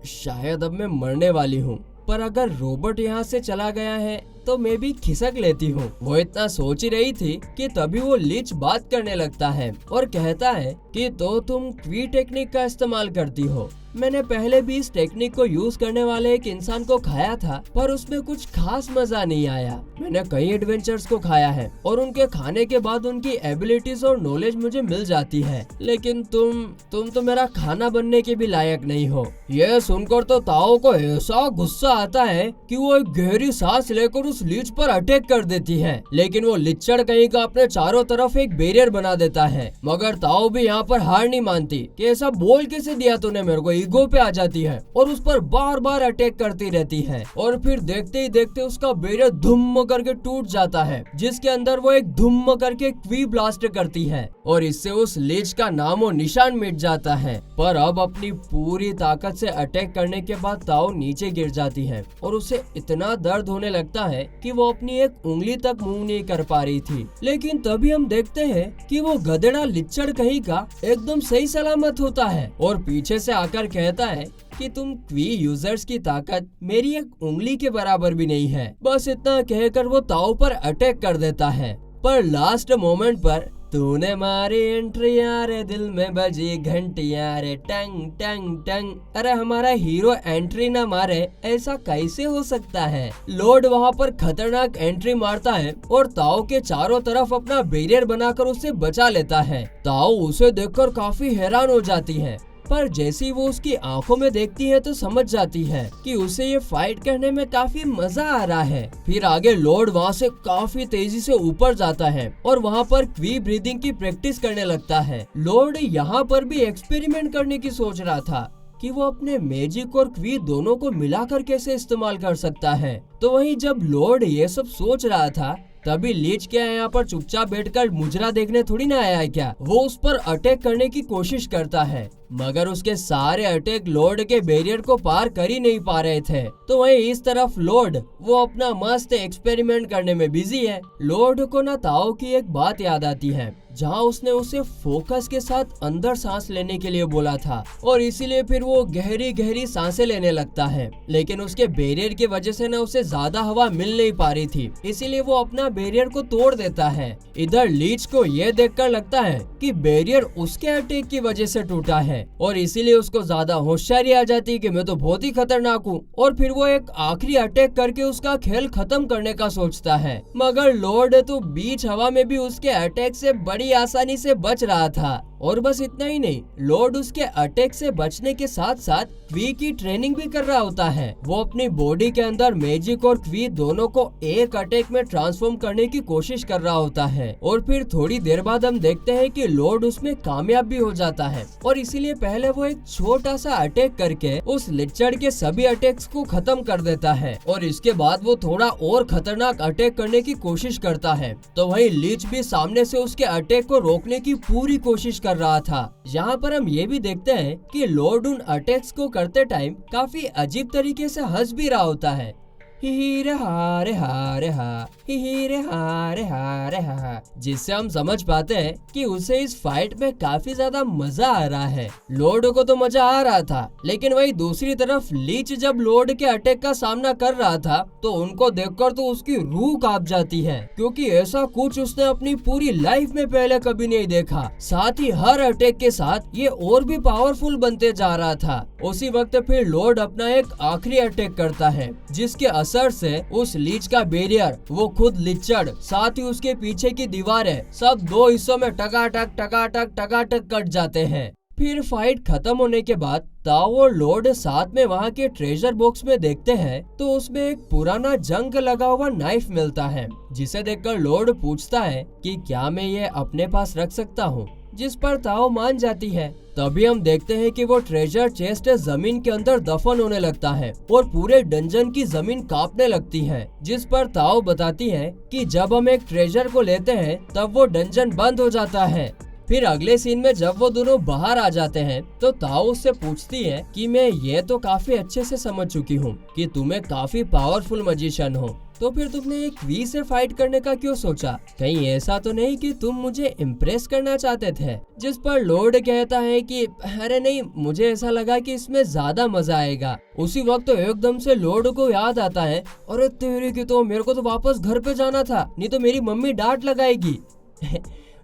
शायद अब मैं मरने वाली हूँ, पर अगर रोबोट यहाँ से चला गया है तो मैं भी खिसक लेती हूँ। वो इतना सोच ही रही थी कि तभी वो लीच बात करने लगता है और कहता है कि तो तुम क्वी टेक्निक का इस्तेमाल करती हो। मैंने पहले भी इस टेक्निक को यूज करने वाले एक इंसान को खाया था, पर उसमें कुछ खास मजा नहीं आया। मैंने कई एडवेंचर्स को खाया है और उनके खाने के बाद उनकी एबिलिटीज और नॉलेज मुझे मिल जाती है, लेकिन तुम तो मेरा खाना बनने के भी लायक नहीं हो। यह सुनकर तो ताओ को ऐसा गुस्सा आता है कि वो एक गहरी सांस लेकर उस लीच पर अटैक कर देती है, लेकिन वो लिच्चड़ कहीं का अपने चारों तरफ एक बैरियर बना देता है। मगर ताओ भी यहाँ पर हार नहीं मानती कि ऐसा बोल कैसे दिया तूने मेरे को। ईगो पे आ जाती है और उस पर बार बार अटैक करती रहती है और फिर देखते ही देखते उसका बैरियर धुम्म करके टूट जाता है, जिसके अंदर वो एक धुम्म करके क्वी ब्लास्ट करती है और इससे उस लीच का नामो निशान मिट जाता है। पर अब अपनी पूरी ताकत से अटैक करने के बाद ताओ नीचे गिर जाती है और उसे इतना दर्द होने लगता है कि वो अपनी एक उंगली तक मूव नहीं कर पा रही थी। लेकिन तभी हम देखते हैं कि वो गधेड़ा लिच्चड़ कहीं का एकदम सही सलामत होता है और पीछे से आकर कहता है कि तुम क्वी यूजर्स की ताकत मेरी एक उंगली के बराबर भी नहीं है। बस इतना कहकर वो ताओ पर अटैक कर देता है, पर लास्ट मोमेंट पर तूने मारी एंट्रियां रे, दिल में बजी घंटियां रे, टंग टंग टंग। अरे हमारा हीरो एंट्री ना मारे ऐसा कैसे हो सकता है। लॉर्ड वहाँ पर खतरनाक एंट्री मारता है और ताओ के चारों तरफ अपना बैरियर बनाकर उसे बचा लेता है। ताओ उसे देखकर काफी हैरान हो जाती है, पर जैसे ही वो उसकी आंखों में देखती है तो समझ जाती है कि उसे ये फाइट करने में काफी मजा आ रहा है। फिर आगे लॉर्ड वहाँ से काफी तेजी से ऊपर जाता है और वहाँ पर क्वी ब्रीदिंग की प्रैक्टिस करने लगता है। लॉर्ड यहाँ पर भी एक्सपेरिमेंट करने की सोच रहा था कि वो अपने मैजिक और क्वी दोनों को मिलाकर कैसे इस्तेमाल कर सकता है। तो वहीं जब लॉर्ड ये सब सोच रहा था तभी लीच क्या यहाँ पर चुपचाप बैठकर मुजरा देखने थोड़ी ना आया है क्या। वो उस पर अटैक करने की कोशिश करता है, मगर उसके सारे अटैक लॉर्ड के बैरियर को पार कर ही नहीं पा रहे थे। तो वहीं इस तरफ लॉर्ड वो अपना मस्त एक्सपेरिमेंट करने में बिजी है। लॉर्ड को ना ताओ की एक बात याद आती है, जहाँ उसने उसे फोकस के साथ अंदर सांस लेने के लिए बोला था और इसीलिए फिर वो गहरी गहरी सांसें लेने लगता है, लेकिन उसके बैरियर की वजह से ना उसे ज्यादा हवा मिल नहीं पा रही थी, इसीलिए वो अपना बैरियर को तोड़ देता है। इधर लीच को ये देखकर लगता है कि बैरियर उसके अटैक की वजह से टूटा है और इसीलिए उसको ज्यादा होशियारी आ जाती है कि मैं तो बहुत ही खतरनाक हूँ और फिर वो एक आखिरी अटैक करके उसका खेल खत्म करने का सोचता है। मगर लॉर्ड तो बीच हवा में भी उसके अटैक से बड़ी आसानी से बच रहा था और बस इतना ही नहीं, लॉर्ड उसके अटैक से बचने के साथ साथ क्वी की ट्रेनिंग भी कर रहा होता है। वो अपनी बॉडी के अंदर मैजिक और क्वी दोनों को एक अटैक में ट्रांसफॉर्म करने की कोशिश कर रहा होता है और फिर थोड़ी देर बाद हम देखते हैं कि लॉर्ड उसमें कामयाब भी हो जाता है और इसीलिए पहले वो एक छोटा सा अटैक करके उस लिच्चड़ के सभी अटैक्स को खत्म कर देता है और इसके बाद वो थोड़ा और खतरनाक अटैक करने की कोशिश करता है। तो वही लीच भी सामने से उसके अटैक को रोकने की पूरी कोशिश कर रहा था। यहाँ पर हम ये भी देखते हैं कि लॉर्ड उन अटैक्स को करते टाइम काफी अजीब तरीके से हंस भी रहा होता है। ही रे हा रे हा रे हा, ही रे हा रे हा रे हा, जिससे हम समझ पाते हैं कि उसे इस फाइट में काफी ज्यादा मजा आ रहा है। लॉर्ड को तो मजा आ रहा था, लेकिन वही दूसरी तरफ लीच जब लॉर्ड के अटैक का सामना कर रहा था तो उनको देखकर तो उसकी रूह कांप जाती है, क्योंकि ऐसा कुछ उसने अपनी पूरी लाइफ में पहले कभी नहीं देखा। साथ ही हर अटैक के साथ ये और भी पावरफुल बनते जा रहा था। उसी वक्त फिर लॉर्ड अपना एक आखिरी अटैक करता है, जिसके असर से उस लीच का बैरियर, वो खुद लिच्चड़, साथ ही उसके पीछे की दीवारें सब दो हिस्सों में टकाटक टकाटक टकाटक कट जाते हैं। फिर फाइट खत्म होने के बाद ताओ और लॉर्ड साथ में वहाँ के ट्रेजर बॉक्स में देखते हैं तो उसमें एक पुराना जंग लगा हुआ नाइफ मिलता है, जिसे देखकर लॉर्ड पूछता है कि क्या मैं ये अपने पास रख सकता हूँ, जिस पर ताओ मान जाती है। तभी हम देखते हैं कि वो ट्रेजर चेस्ट जमीन के अंदर दफन होने लगता है और पूरे डंजन की जमीन कांपने लगती है, जिस पर ताओ बताती है कि जब हम एक ट्रेजर को लेते हैं तब वो डंजन बंद हो जाता है। फिर अगले सीन में जब वो दोनों बाहर आ जाते हैं तो ताओ उससे पूछती है कि मैं ये तो काफी अच्छे से समझ चुकी हूँ कि तुम्हें काफी पावरफुल मैजिशियन हो, तो फिर तुमने एक वी से फाइट करने का क्यों सोचा? कहीं ऐसा तो नहीं कि तुम मुझे इम्प्रेस करना चाहते थे? जिस पर लॉर्ड कहता है कि अरे नहीं, मुझे ऐसा लगा कि इसमें ज्यादा मजा आएगा। उसी वक्त तो एकदम से लॉर्ड को याद आता है, अरे तेरी की तो मेरे को तो वापस घर पे जाना था, नहीं तो मेरी मम्मी डांट लगाएगी।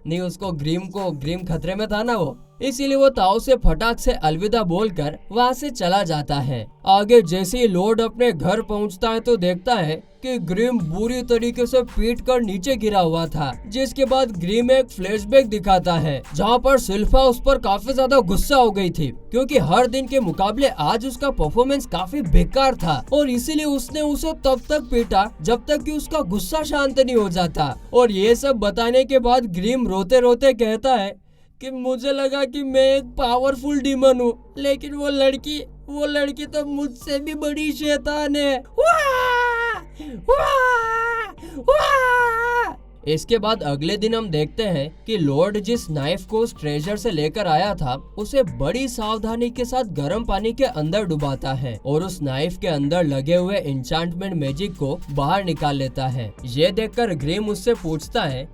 नहीं, उसको ग्रीम खतरे में था ना वो, इसीलिए वो ताओ से फटाक से अलविदा बोलकर वहाँ से चला जाता है। आगे जैसे ही लॉर्ड अपने घर पहुँचता है तो देखता है कि ग्रीम बुरी तरीके से पीट कर नीचे गिरा हुआ था, जिसके बाद ग्रीम एक फ्लैशबैक दिखाता है जहाँ पर सिल्फा उस पर काफी ज्यादा गुस्सा हो गई थी, क्योंकि हर दिन के मुकाबले आज उसका परफॉर्मेंस काफी बेकार था और इसीलिए उसने उसे तब तक पीटा जब तक कि उसका गुस्सा शांत नहीं हो जाता। और ये सब बताने के बाद ग्रीम रोते रोते कहता है कि मुझे लगा कि मैं एक पावरफुल डीमन हूँ, लेकिन वो लड़की तो मुझसे भी बड़ी शैतान है। इसके बाद अगले दिन हम देखते हैं कि लॉर्ड जिस नाइफ को उस ट्रेजर से लेकर आया था उसे बड़ी सावधानी के साथ गर्म पानी के अंदर डुबाता है और उस नाइफ के अंदर लगे हुए इंचांटमेंट मैजिक को बाहर निकाल लेता है। ये देखकर ग्रीम उससे पूछता है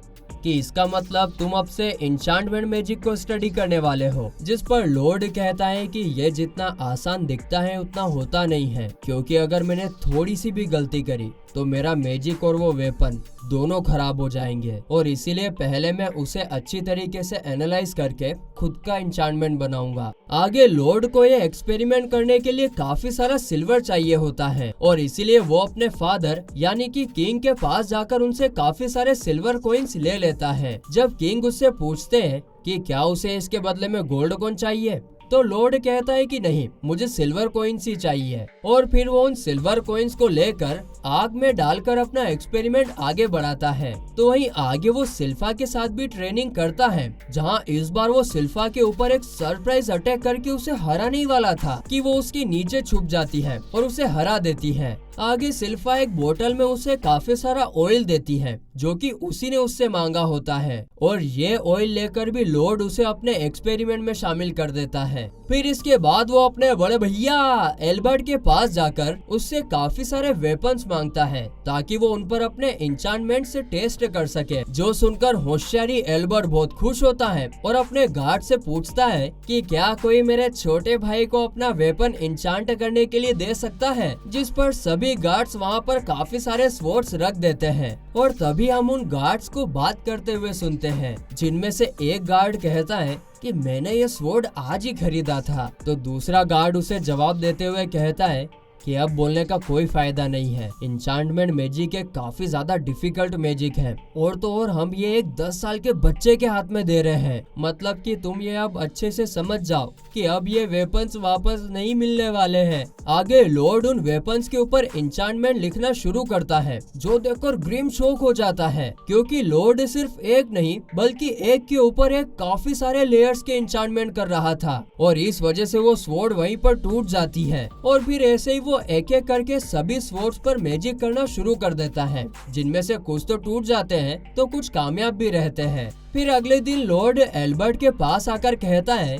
कि इसका मतलब तुम अब से इंचांटमेंट मैजिक को स्टडी करने वाले हो, जिस पर लॉर्ड कहता है कि ये जितना आसान दिखता है उतना होता नहीं है, क्योंकि अगर मैंने थोड़ी सी भी गलती करी तो मेरा मैजिक और वो वेपन दोनों खराब हो जाएंगे और इसीलिए पहले मैं उसे अच्छी तरीके से एनालाइज करके खुद का इंचांटमेंट बनाऊंगा। आगे लॉर्ड को ये एक्सपेरिमेंट करने के लिए काफी सारा सिल्वर चाहिए होता है और इसीलिए वो अपने फादर यानी कि किंग के पास जाकर उनसे काफी सारे सिल्वर कॉइन्स ले लेता है। जब किंग उससे पूछते हैं कि क्या उसे इसके बदले में गोल्ड कॉइन चाहिए, तो लॉर्ड कहता है कि नहीं, मुझे सिल्वर कॉइन्स ही चाहिए। और फिर वो उन सिल्वर कॉइन्स को लेकर आग में डालकर अपना एक्सपेरिमेंट आगे बढ़ाता है। तो वहीं आगे वो सिल्फा के साथ भी ट्रेनिंग करता है, जहां इस बार वो सिल्फा के ऊपर एक सरप्राइज अटैक करके उसे हराने ही वाला था कि वो उसके नीचे छुप जाती है और उसे हरा देती है। आगे सिल्फा एक बोतल में उसे काफी सारा ऑयल देती है जो कि उसी ने उससे मांगा होता है और ये ऑयल लेकर भी लॉर्ड उसे अपने एक्सपेरिमेंट में शामिल कर देता है। फिर इसके बाद वो अपने बड़े भैया एल्बर्ट के पास जाकर उससे काफी सारे वेपन्स मांगता है ताकि वो उन पर अपने इंचांटमेंट से टेस्ट कर सके। जो सुनकर होशियारी एल्बर्ट बहुत खुश होता है और अपने गार्ड से पूछता है कि क्या कोई मेरे छोटे भाई को अपना वेपन इंचांट करने के लिए दे सकता है, जिस पर सभी गार्ड्स वहाँ पर काफी सारे स्वॉर्ड्स रख देते हैं। और तभी हम उन गार्ड्स को बात करते हुए सुनते हैं, जिनमें से एक गार्ड कहता है कि मैंने ये स्वॉर्ड आज ही खरीदा था, तो दूसरा गार्ड उसे जवाब देते हुए कहता है कि अब बोलने का कोई फायदा नहीं है, इंचांटमेंट मैजिक एक काफी ज्यादा डिफिकल्ट मैजिक है और तो और हम ये एक 10 साल के बच्चे के हाथ में दे रहे हैं, मतलब कि तुम ये अब अच्छे से समझ जाओ कि अब ये वेपन्स वापस नहीं मिलने वाले हैं। आगे लॉर्ड उन वेपन्स के ऊपर इंचांटमेंट लिखना शुरू करता है, जो देखकर ग्रीम शॉक हो जाता है क्योंकि लॉर्ड सिर्फ एक नहीं बल्कि एक के ऊपर एक काफी सारे लेयर्स के इंचांटमेंट कर रहा था और इस वजह से वो स्वॉर्ड वहीं पर टूट जाती है और फिर ऐसे ही वो एक एक करके सभी स्वॉर्ड्स पर मैजिक करना शुरू कर देता है, जिनमें से कुछ तो टूट जाते हैं तो कुछ कामयाब भी रहते हैं। फिर अगले दिन लॉर्ड एल्बर्ट के पास आकर कहता है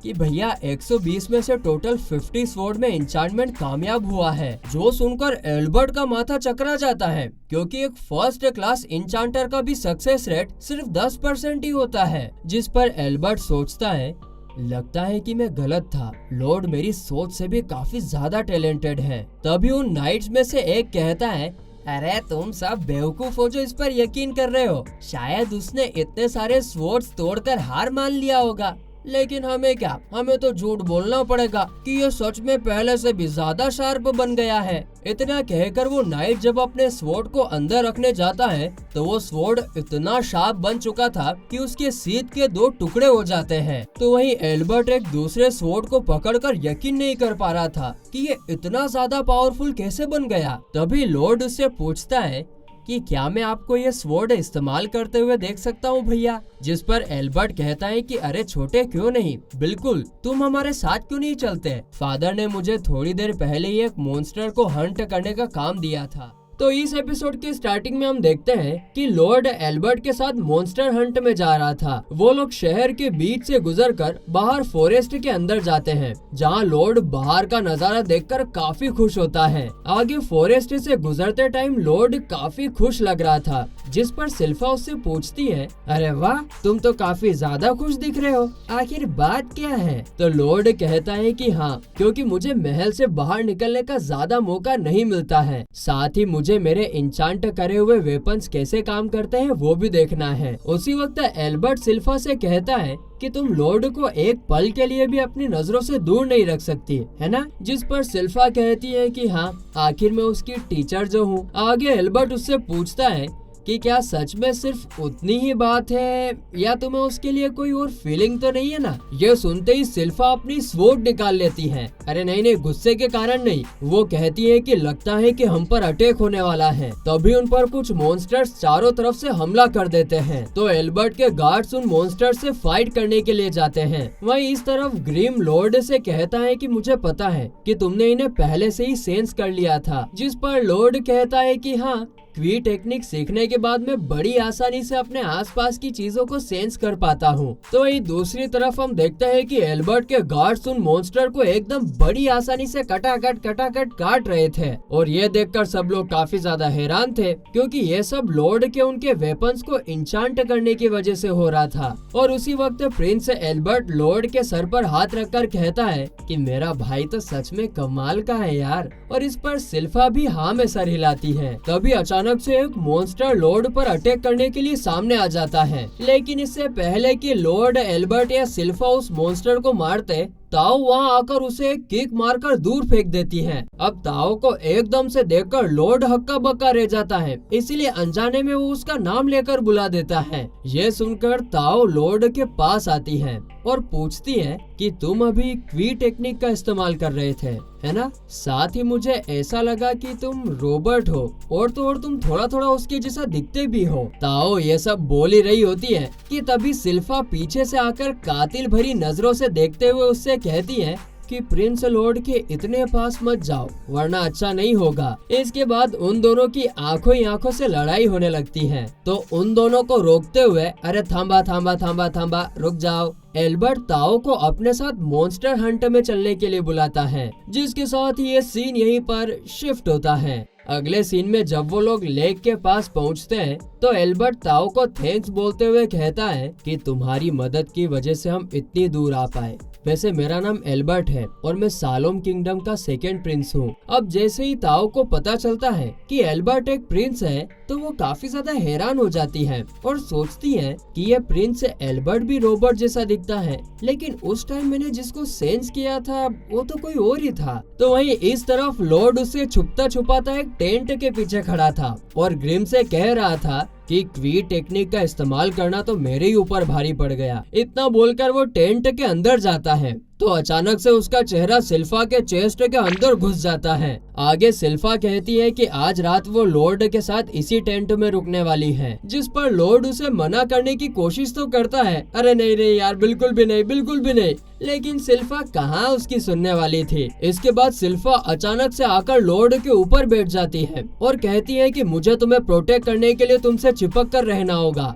कि भैया 120 में से टोटल 50 स्वॉर्ड में इंचांटमेंट कामयाब हुआ है। जो सुनकर एल्बर्ट का माथा चकरा जाता है क्योंकि एक फर्स्ट क्लास इंचांटर का भी सक्सेस रेट सिर्फ 10% ही होता है, जिस पर एल्बर्ट सोचता है लगता है कि मैं गलत था, लॉर्ड मेरी सोच से भी काफी ज्यादा टैलेंटेड है। तभी उन नाइट्स में से एक कहता है अरे तुम सब बेवकूफ हो जो इस पर यकीन कर रहे हो, शायद उसने इतने सारे स्वॉर्ड्स तोड़कर हार मान लिया होगा। लेकिन हमें क्या, हमें तो झूठ बोलना पड़ेगा कि ये सच में पहले से भी ज्यादा शार्प बन गया है। इतना कहकर वो नाइट जब अपने स्वॉर्ड को अंदर रखने जाता है तो वो स्वॉर्ड इतना शार्प बन चुका था कि उसके शीत के 2 टुकड़े हो जाते हैं। तो वहीं एल्बर्ट एक दूसरे स्वॉर्ड को पकड़कर यकीन नहीं कर पा रहा था कि ये इतना ज्यादा पावरफुल कैसे बन गया। तभी लॉर्ड उससे पूछता है कि क्या मैं आपको ये स्वॉर्ड इस्तेमाल करते हुए देख सकता हूँ भैया। जिस पर एल्बर्ट कहता है कि अरे छोटे क्यों नहीं, बिल्कुल, तुम हमारे साथ क्यों नहीं चलते। फादर ने मुझे थोड़ी देर पहले ही एक मॉन्स्टर को हंट करने का काम दिया था। तो इस एपिसोड के स्टार्टिंग में हम देखते हैं कि लॉर्ड एल्बर्ट के साथ मॉन्स्टर हंट में जा रहा था। वो लोग शहर के बीच से गुजरकर बाहर फॉरेस्ट के अंदर जाते हैं, जहां लॉर्ड बाहर का नजारा देखकर काफी खुश होता है। आगे फॉरेस्ट से गुजरते टाइम लॉर्ड काफी खुश लग रहा था, जिस पर सिल्फा उससे पूछती है, अरे वाह, तुम तो काफी ज्यादा खुश दिख रहे हो, आखिर बात क्या है। तो लॉर्ड कहता है कि हाँ, क्योंकि मुझे महल से बाहर निकलने का ज्यादा मौका नहीं मिलता है, साथ ही मुझे मेरे इंचांट करे हुए वेपन्स कैसे काम करते हैं वो भी देखना है। उसी वक्त एल्बर्ट सिल्फा से कहता है कि तुम लॉर्ड को एक पल के लिए भी अपनी नजरों से दूर नहीं रख सकती, है ना। जिस पर सिल्फा कहती है कि हाँ, आखिर मैं उसकी टीचर जो हूँ। आगे एल्बर्ट उससे पूछता है कि क्या सच में सिर्फ उतनी ही बात है या तुम्हें उसके लिए कोई और फीलिंग तो नहीं है ना। ये सुनते ही सिल्फा अपनी स्वॉर्ड निकाल लेती है। अरे नहीं, गुस्से के कारण नहीं, वो कहती है कि लगता है कि हम पर अटैक होने वाला है। तभी उन पर कुछ मॉन्स्टर्स चारों तरफ से हमला कर देते हैं। तो एल्बर्ट के गार्ड्स उन मॉन्स्टर्स से फाइट करने के लिए जाते हैं। वहीं इस तरफ ग्रिम लॉर्ड से कहता है कि मुझे पता है कि तुमने इन्हें पहले से ही सेंस कर लिया था। जिस पर लॉर्ड कहता है कि हाँ, क्वी टेक्निक सीखने के बाद मैं बड़ी आसानी से अपने आसपास की चीजों को सेंस कर पाता हूँ। तो वही दूसरी तरफ हम देखते हैं कि एल्बर्ट के गार्ड्स उन मॉन्स्टर को एकदम बड़ी आसानी से कटाकट काट रहे थे। और ये देखकर सब लोग काफी ज्यादा हैरान थे, क्योंकि ये सब लॉर्ड के उनके वेपन्स को इंचांट करने की वजह से हो रहा था। और उसी वक्त प्रिंस एल्बर्ट लॉर्ड के सर पर हाथ रखकर कहता है कि मेरा भाई तो सच में कमाल का है यार। और इस पर सिल्फा भी हाँ में सर हिलाती है। तभी अचानक से एक मॉन्स्टर लॉर्ड पर अटैक करने के लिए सामने आ जाता है। लेकिन इससे पहले कि लॉर्ड एल्बर्ट या सिल्फा उस मॉन्स्टर को मारते, ताओ वहां आकर उसे एक किक मारकर दूर फेंक देती है। अब ताओ को एकदम से देखकर लॉर्ड हक्का बक्का रह जाता है, इसीलिए अनजाने में वो उसका नाम लेकर बुला देता है। ये सुनकर ताओ लॉर्ड के पास आती है और पूछती है कि तुम अभी क्वी टेक्निक का इस्तेमाल कर रहे थे, है ना। साथ ही मुझे ऐसा लगा कि तुम रोबोट हो और तो और तुम थोड़ा थोड़ा उसके जैसा दिखते भी हो। ताओ ये सब बोल ही रही होती है कि तभी सिल्फा पीछे से आकर कातिल भरी नजरों से देखते हुए उससे कहती है कि प्रिंस लॉर्ड के इतने पास मत जाओ, वरना अच्छा नहीं होगा। इसके बाद उन दोनों की आंखों ही आंखों से लड़ाई होने लगती है। तो उन दोनों को रोकते हुए, अरे थांबा, रुक जाओ। एल्बर्ट ताओ को अपने साथ मॉन्स्टर हंट में चलने के लिए बुलाता है, जिसके साथ ही ये सीन यहीं पर शिफ्ट होता है। अगले सीन में जब वो लोग लेक के पास पहुंचते हैं तो एल्बर्ट ताओ को थैंक्स बोलते हुए कहता है कि तुम्हारी मदद की वजह से हम इतनी दूर आ पाए। वैसे मेरा नाम एल्बर्ट है और मैं सालोम किंगडम का सेकंड प्रिंस हूँ। अब जैसे ही ताओ को पता चलता है कि एल्बर्ट एक प्रिंस है तो वो काफी ज्यादा हैरान हो जाती है और सोचती है कि ये प्रिंस एल्बर्ट भी रोबोट जैसा दिखता है, लेकिन उस टाइम मैंने जिसको सेंस किया था वो तो कोई और ही था। तो वहीं इस तरफ लॉर्ड उसे छुपता छुपाता एक टेंट के पीछे खड़ा था और ग्रिम से कह रहा था कि क्वी टेक्निक का इस्तेमाल करना तो मेरे ही ऊपर भारी पड़ गया। इतना बोलकर वो टेंट के अंदर जाता है तो अचानक से उसका चेहरा सिल्फा के चेस्ट के अंदर घुस जाता है। आगे सिल्फा कहती है कि आज रात वो लॉर्ड के साथ इसी टेंट में रुकने वाली है, जिस पर लॉर्ड उसे मना करने की कोशिश तो करता है, अरे नहीं यार, बिल्कुल भी नहीं। लेकिन सिल्फा कहाँ उसकी सुनने वाली थी। इसके बाद सिल्फा अचानक से आकर लॉर्ड के ऊपर बैठ जाती है और कहती है कि मुझे तुम्हें प्रोटेक्ट करने के लिए तुमसे चिपक कर रहना होगा।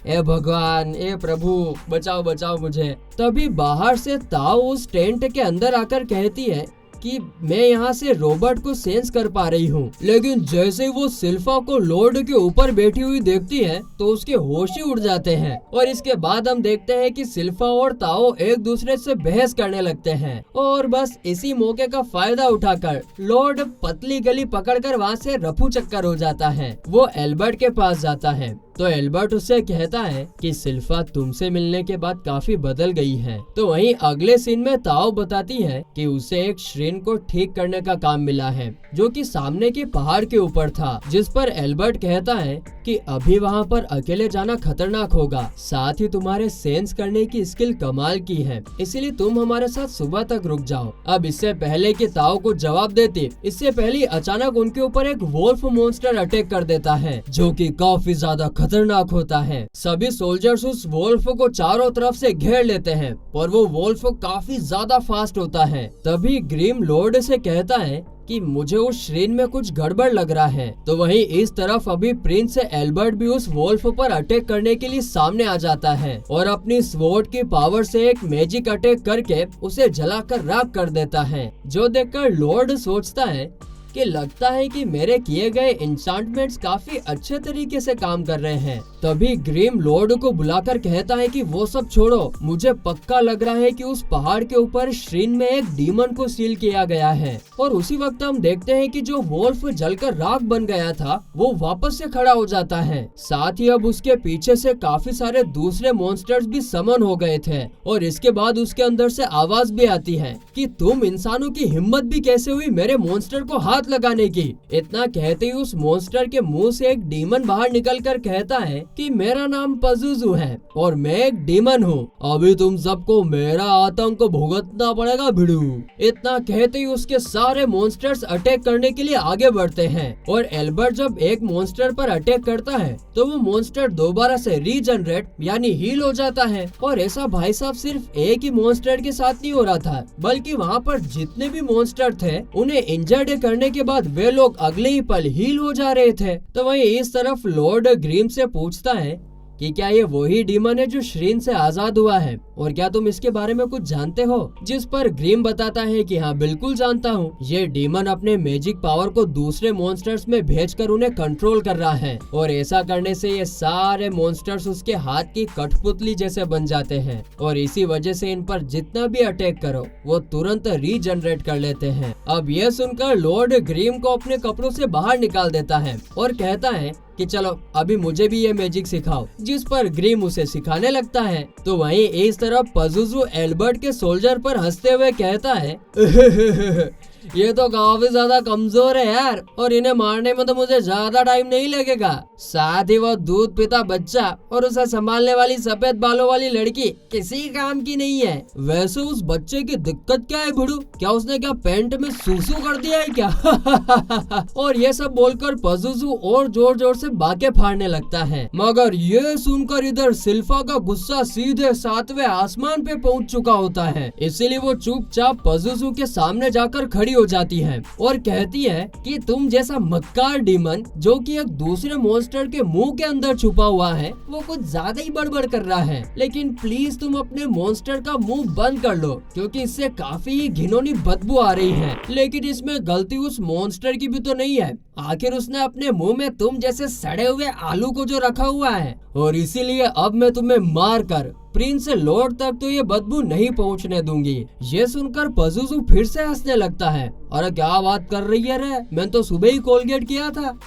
ए भगवान, ए प्रभु, बचाओ मुझे। तभी बाहर से ताओ उस टेंट के अंदर आकर कहती है कि मैं यहाँ से रोबोट को सेंस कर पा रही हूँ। लेकिन जैसे ही वो सिल्फा को लॉर्ड के ऊपर बैठी हुई देखती है तो उसके होश ही उड़ जाते हैं। और इसके बाद हम देखते हैं कि सिल्फा और ताओ एक दूसरे से बहस करने लगते हैं और बस इसी मौके का फायदा उठाकर लॉर्ड पतली गली पकड़कर वहाँ से रफू चक्कर हो जाता है। वो एल्बर्ट के पास जाता है तो एल्बर्ट उससे कहता है कि सिल्फा तुमसे मिलने के बाद काफी बदल गई है। तो वहीं अगले सीन में ताओ बताती है कि उसे एक श्रिन को ठीक करने का काम मिला है जो कि सामने के पहाड़ के ऊपर था, जिस पर एल्बर्ट कहता है कि अभी वहाँ पर अकेले जाना खतरनाक होगा, साथ ही तुम्हारे सेंस करने की स्किल कमाल की है, इसीलिए तुम हमारे साथ सुबह तक रुक जाओ। अब इससे पहले कि ताओ को जवाब देती, इससे पहले अचानक उनके ऊपर एक वोल्फ मॉन्स्टर अटैक कर देता है जो कि काफी ज्यादा खतरनाक होता है। सभी सोल्जर्स उस वोल्फ को चारों तरफ से घेर लेते हैं पर वो वोल्फ काफी ज्यादा फास्ट होता है। तभी ग्रीम लॉर्ड से कहता है कि मुझे उस श्रेन में कुछ गड़बड़ लग रहा है। तो वहीं इस तरफ अभी प्रिंस एल्बर्ट भी उस वोल्फ पर अटैक करने के लिए सामने आ जाता है और अपनी स्वॉर्ड की पावर से एक मैजिक अटैक करके उसे जलाकर राख कर देता है, जो देखकर लॉर्ड सोचता है कि लगता है कि मेरे किए गए इंचांटमेंट्स काफी अच्छे तरीके से काम कर रहे हैं। तभी ग्रीम लॉर्ड को बुलाकर कहता है कि वो सब छोड़ो, मुझे पक्का लग रहा है कि उस पहाड़ के ऊपर श्रिन में एक डीमन को सील किया गया है। और उसी वक्त हम देखते हैं कि जो वोल्फ जलकर राख बन गया था वो वापस से खड़ा हो जाता है। साथ ही अब उसके पीछे से काफी सारे दूसरे मॉन्स्टर्स भी समन हो गए थे और इसके बाद उसके अंदर से आवाज भी आती है कि तुम इंसानों की हिम्मत भी कैसे हुई मेरे मॉन्स्टर को हाथ लगाने की। इतना कहते ही उस मॉन्स्टर के मुंह से एक डीमन बाहर निकलकर कहता है कि मेरा नाम पजुजू है और मैं एक डीमन हूँ, अभी तुम सबको मेरा आतंक भुगतना पड़ेगा भिड़ू। इतना कहते ही उसके सारे मॉन्स्टर्स अटैक करने के लिए आगे बढ़ते हैं और एल्बर्ट जब एक मॉन्स्टर पर अटैक करता है तो वो मॉन्स्टर दोबारा से रीजनरेट यानी हील हो जाता है। और ऐसा भाई साहब सिर्फ एक ही मॉन्स्टर के साथ नहीं हो रहा था, बल्कि वहाँ पर जितने भी मॉन्स्टर थे उन्हें इंजर्ड करने के बाद वे लोग अगले ही पल हील हो जा रहे थे। तो वहीं इस तरफ लॉर्ड ग्रीम से पूछता है कि क्या ये वही डीमन है जो श्रीन से आजाद हुआ है और क्या तुम इसके बारे में कुछ जानते हो? जिस पर ग्रीम बताता है कि हाँ बिल्कुल जानता हूँ, ये डीमन अपने मैजिक पावर को दूसरे मॉन्स्टर्स में भेजकर उन्हें कंट्रोल कर रहा है और ऐसा करने से ये सारे मॉन्स्टर्स उसके हाथ की कठपुतली जैसे बन जाते हैं और इसी वजह से इन पर जितना भी अटैक करो वो तुरंत रीजनरेट कर लेते हैं। अब ये सुनकर लॉर्ड ग्रीम को अपने कपड़ों से बाहर निकाल देता है और कहता है कि चलो अभी मुझे भी ये मैजिक सिखाओ, जिस पर ग्रीम उसे सिखाने लगता है। तो वहीं इस तरफ पजुजू एल्बर्ट के सोल्जर पर हंसते हुए कहता है ये तो काफी ज्यादा कमजोर है यार और इन्हें मारने में तो मुझे ज्यादा टाइम नहीं लगेगा। साथ ही वो दूध पीता बच्चा और उसे संभालने वाली सफेद बालों वाली लड़की किसी काम की नहीं है। वैसे उस बच्चे की दिक्कत क्या है भिड़ू, क्या उसने क्या पैंट में सूसू कर दिया है क्या? और ये सब बोलकर पजुजू और जोर जोर से बाके फाड़ने लगता है, मगर ये सुनकर इधर सिल्फा का गुस्सा सीधे 7वें आसमान पे पहुंच चुका होता है। इसीलिए वो चुपचाप पजुजू के सामने जाकर खड़ी हो जाती है और कहती है कि तुम जैसा मक्कार डीमन जो कि एक दूसरे मॉन्स्टर के मुंह के अंदर छुपा हुआ है वो कुछ ज्यादा ही बड़बड़ कर रहा है, लेकिन प्लीज तुम अपने मॉन्स्टर का मुंह बंद कर लो क्योंकि इससे काफी ही घिनौनी बदबू आ रही है। लेकिन इसमें गलती उस मॉन्स्टर की भी तो नहीं है, आखिर उसने अपने मुंह में तुम जैसे सड़े हुए आलू को जो रखा हुआ है और इसीलिए अब मैं तुम्हें मार कर प्रिंस लॉर्ड तक तो ये बदबू नहीं पहुंचने दूंगी। ये सुनकर पजुजू फिर से हंसने लगता है, अरे क्या बात कर रही है रे, मैंने तो सुबह ही कोलगेट किया था।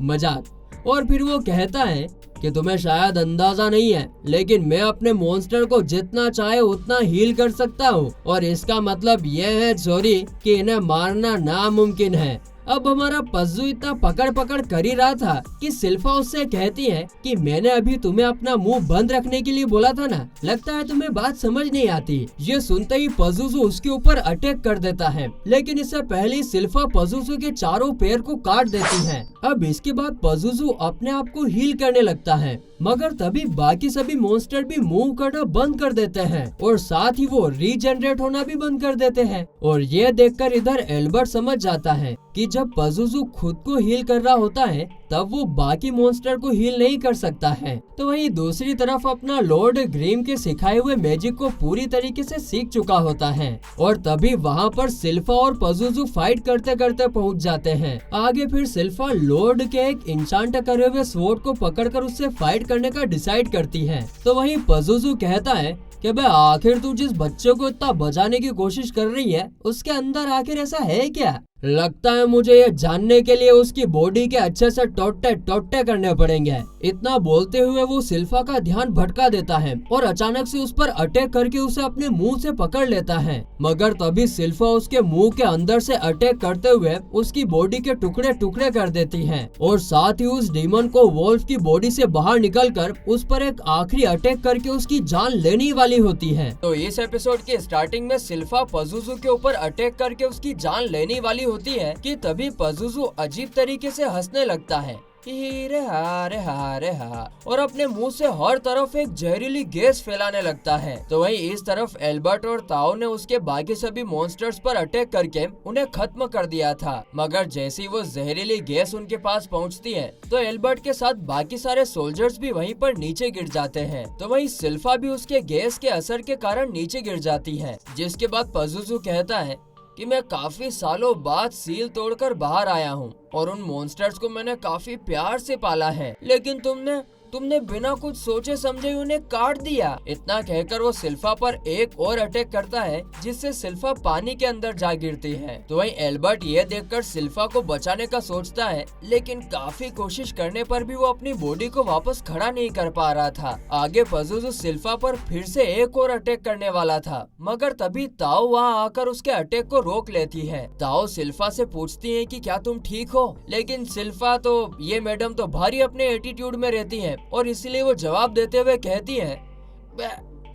मजाक। और फिर वो कहता है कि तुम्हें शायद अंदाजा नहीं है लेकिन मैं अपने मॉन्स्टर को जितना चाहे उतना हील कर सकता हूँ और इसका मतलब यह है सॉरी कि इन्हें मारना नामुमकिन है। अब हमारा पज्जू इतना पकड़ पकड़ कर ही रहा था कि सिल्फा उससे कहती है कि मैंने अभी तुम्हें अपना मुंह बंद रखने के लिए बोला था ना, लगता है तुम्हें बात समझ नहीं आती। ये सुनते ही पजुजू उसके ऊपर अटैक कर देता है, लेकिन इससे पहले सिल्फा पजुजू के चारों पैर को काट देती है। अब इसके बाद पजुजू अपने आप को हील करने लगता है, मगर तभी बाकी सभी मॉन्स्टर भी मूव करना बंद कर देते हैं और साथ ही वो रीजनरेट होना भी बंद कर देते हैं। और ये देखकर इधर एल्बर्ट समझ जाता है कि जब पजुजू खुद को हील कर रहा होता है तब वो बाकी मॉन्स्टर को हील नहीं कर सकता है। तो वहीं दूसरी तरफ अपना लॉर्ड ग्रीम के सिखाए हुए मैजिक को पूरी तरीके से सीख चुका होता है और तभी वहाँ पर सिल्फा और पजुजू फाइट करते करते पहुँच जाते हैं। आगे फिर सिल्फा लॉर्ड के एक इंचांट करे हुए स्वॉर्ड को पकड़कर उससे फाइट करने का डिसाइड करती है। तो वहीं पजुजू कहता है कि बे आखिर तू जिस बच्चे को इतना बचाने की कोशिश कर रही है उसके अंदर आखिर ऐसा है क्या? लगता है मुझे ये जानने के लिए उसकी बॉडी के अच्छे से टोटे टोटे करने पड़ेंगे। इतना बोलते हुए वो सिल्फा का ध्यान भटका देता है और अचानक से उस पर अटैक करके उसे अपने मुंह से पकड़ लेता है। मगर तभी सिल्फा उसके मुंह के अंदर से अटैक करते हुए उसकी बॉडी के टुकड़े टुकड़े कर देती है और साथ ही उस डीमन को वोल्फ की बॉडी से बाहर निकलकर उस पर एक आखिरी अटैक करके उसकी जान लेने वाली होती है। तो इस एपिसोड की स्टार्टिंग में सिल्फा पजुजू के ऊपर अटैक करके उसकी जान लेने वाली होती है कि तभी पजुजू अजीब तरीके से हंसने लगता है रे हा और अपने मुंह से हर तरफ एक जहरीली गैस फैलाने लगता है। तो वहीं इस तरफ एल्बर्ट और ताओ ने उसके बाकी सभी मॉन्स्टर्स पर अटैक करके उन्हें खत्म कर दिया था। मगर जैसे ही वो जहरीली गैस उनके पास पहुंचती है तो एल्बर्ट के साथ बाकी सारे सोल्जर्स भी वहीं पर नीचे गिर जाते हैं। तो वहीं सिल्फा भी उसके गैस के असर के कारण नीचे गिर जाती है, जिसके बाद पजुजू कहता है कि मैं काफी सालों बाद सील तोड़कर बाहर आया हूँ और उन मॉन्स्टर्स को मैंने काफी प्यार से पाला है, लेकिन तुमने बिना कुछ सोचे समझे उन्हें काट दिया। इतना कहकर वो सिल्फा पर एक और अटैक करता है जिससे सिल्फा पानी के अंदर जा गिरती है। तो वहीं एल्बर्ट ये देखकर सिल्फा को बचाने का सोचता है, लेकिन काफी कोशिश करने पर भी वो अपनी बॉडी को वापस खड़ा नहीं कर पा रहा था। आगे पजुजू सिल्फा पर फिर से एक और अटैक करने वाला था, मगर तभी ताओ वहाँ आकर उसके अटैक को रोक लेती है। ताओ सिल्फा से पूछती है कि क्या तुम ठीक हो, लेकिन सिल्फा तो ये मैडम तो भारी अपने एटीट्यूड में रहती है और इसलिए वो जवाब देते हुए कहती है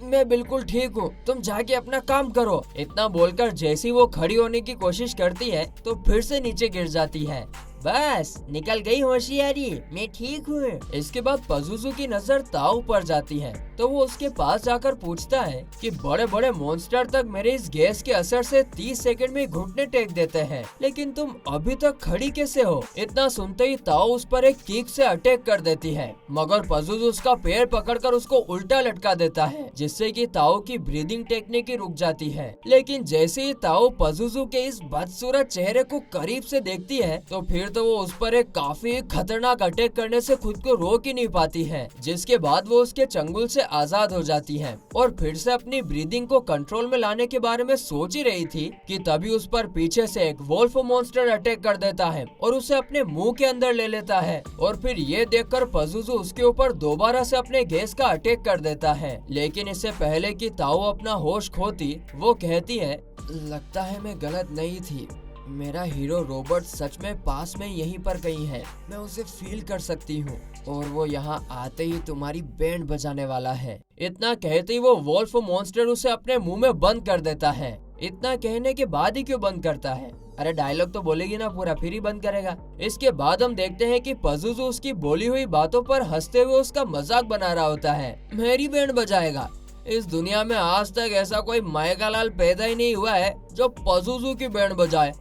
मैं बिल्कुल ठीक हूँ, तुम जाके अपना काम करो। इतना बोलकर जैसी वो खड़ी होने की कोशिश करती है तो फिर से नीचे गिर जाती है। बस निकल गई होशियारी, मैं ठीक हूँ। इसके बाद पजुजू की नजर ताऊ पर जाती है तो वो उसके पास जाकर पूछता है कि बड़े बड़े मॉन्स्टर तक मेरे इस गैस के असर से 30 सेकंड में घुटने टेक देते हैं, लेकिन तुम अभी तक खड़ी कैसे हो। इतना सुनते ही ताऊ उस पर एक किक से अटैक कर देती है, मगर पजुजू उसका पैर पकड़कर उसको उल्टा लटका देता है, जिससे कि ताऊ की ब्रीदिंग टेक्निक रुक जाती है। लेकिन जैसे ही ताऊ पजुजू के इस बदसूरत चेहरे को करीब से देखती है तो फिर तो वो उस पर एक काफी खतरनाक अटैक करने से खुद को रोक ही नहीं पाती है, जिसके बाद वो उसके चंगुल से आजाद हो जाती है और फिर से अपनी ब्रीदिंग को कंट्रोल में लाने के बारे में सोच ही रही थी कि तभी उस पर पीछे से एक वोल्फ मॉन्स्टर अटैक कर देता है और उसे अपने मुंह के अंदर ले लेता है। और फिर ये देखकर पजुजू उसके ऊपर दोबारा से अपने गैस का अटैक कर देता है। लेकिन इससे पहले कि ताओ अपना होश खोती, वो कहती है लगता है मैं गलत नहीं थी, मेरा हीरो रॉबर्ट सच में पास में यहीं पर कहीं है, मैं उसे फील कर सकती हूँ और वो यहाँ आते ही तुम्हारी बैंड बजाने वाला है। इतना कहते ही वो वोल्फ मॉन्स्टर उसे अपने मुंह में बंद कर देता है। इतना कहने के बाद ही क्यों बंद करता है, अरे डायलॉग तो बोलेगी ना पूरा, फिर ही बंद करेगा। इसके बाद हम देखते हैं कि पजुजू उसकी बोली हुई बातों पर हंसते हुए उसका मजाक बना रहा होता है। मेरी बैंड बजाएगा, इस दुनिया में आज तक ऐसा कोई मायका लाल पैदा ही नहीं हुआ है जो पजुजू की बैंड बजाए।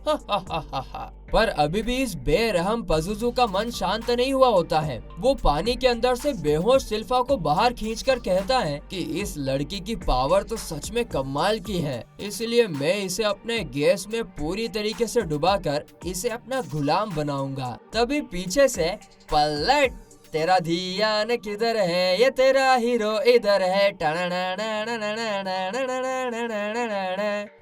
पर अभी भी इस बेरहम पजुजू का मन शांत नहीं हुआ होता है। वो पानी के अंदर से बेहोश सिल्फा को बाहर खींचकर कहता है कि इस लड़की की पावर तो सच में कमाल की है, इसलिए मैं इसे अपने गैस में पूरी तरीके से डुबाकर इसे अपना गुलाम बनाऊंगा। तभी पीछे से पलट तेरा ध्यान किधर है, ये तेरा हीरो इधर है।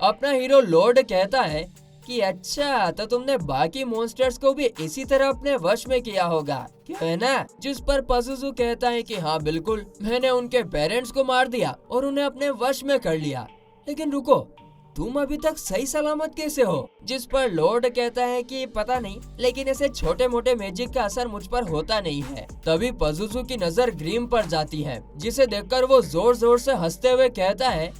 अपना हीरो लॉर्ड कहता है कि अच्छा तो तुमने बाकी मॉन्स्टर्स को भी इसी तरह अपने वश में किया होगा, क्यों है ना। जिस पर पजुजू कहता है कि हाँ बिल्कुल, मैंने उनके पेरेंट्स को मार दिया और उन्हें अपने वश में कर लिया, लेकिन रुको, तुम अभी तक सही सलामत कैसे हो। जिस पर लॉर्ड कहता है कि पता नहीं, लेकिन ऐसे छोटे मोटे मैजिक का असर मुझ पर होता नहीं है। तभी पजुजू की नजर ग्रीम पर जाती है, जिसे देखकर वो जोर जोर से हंसते हुए कहता है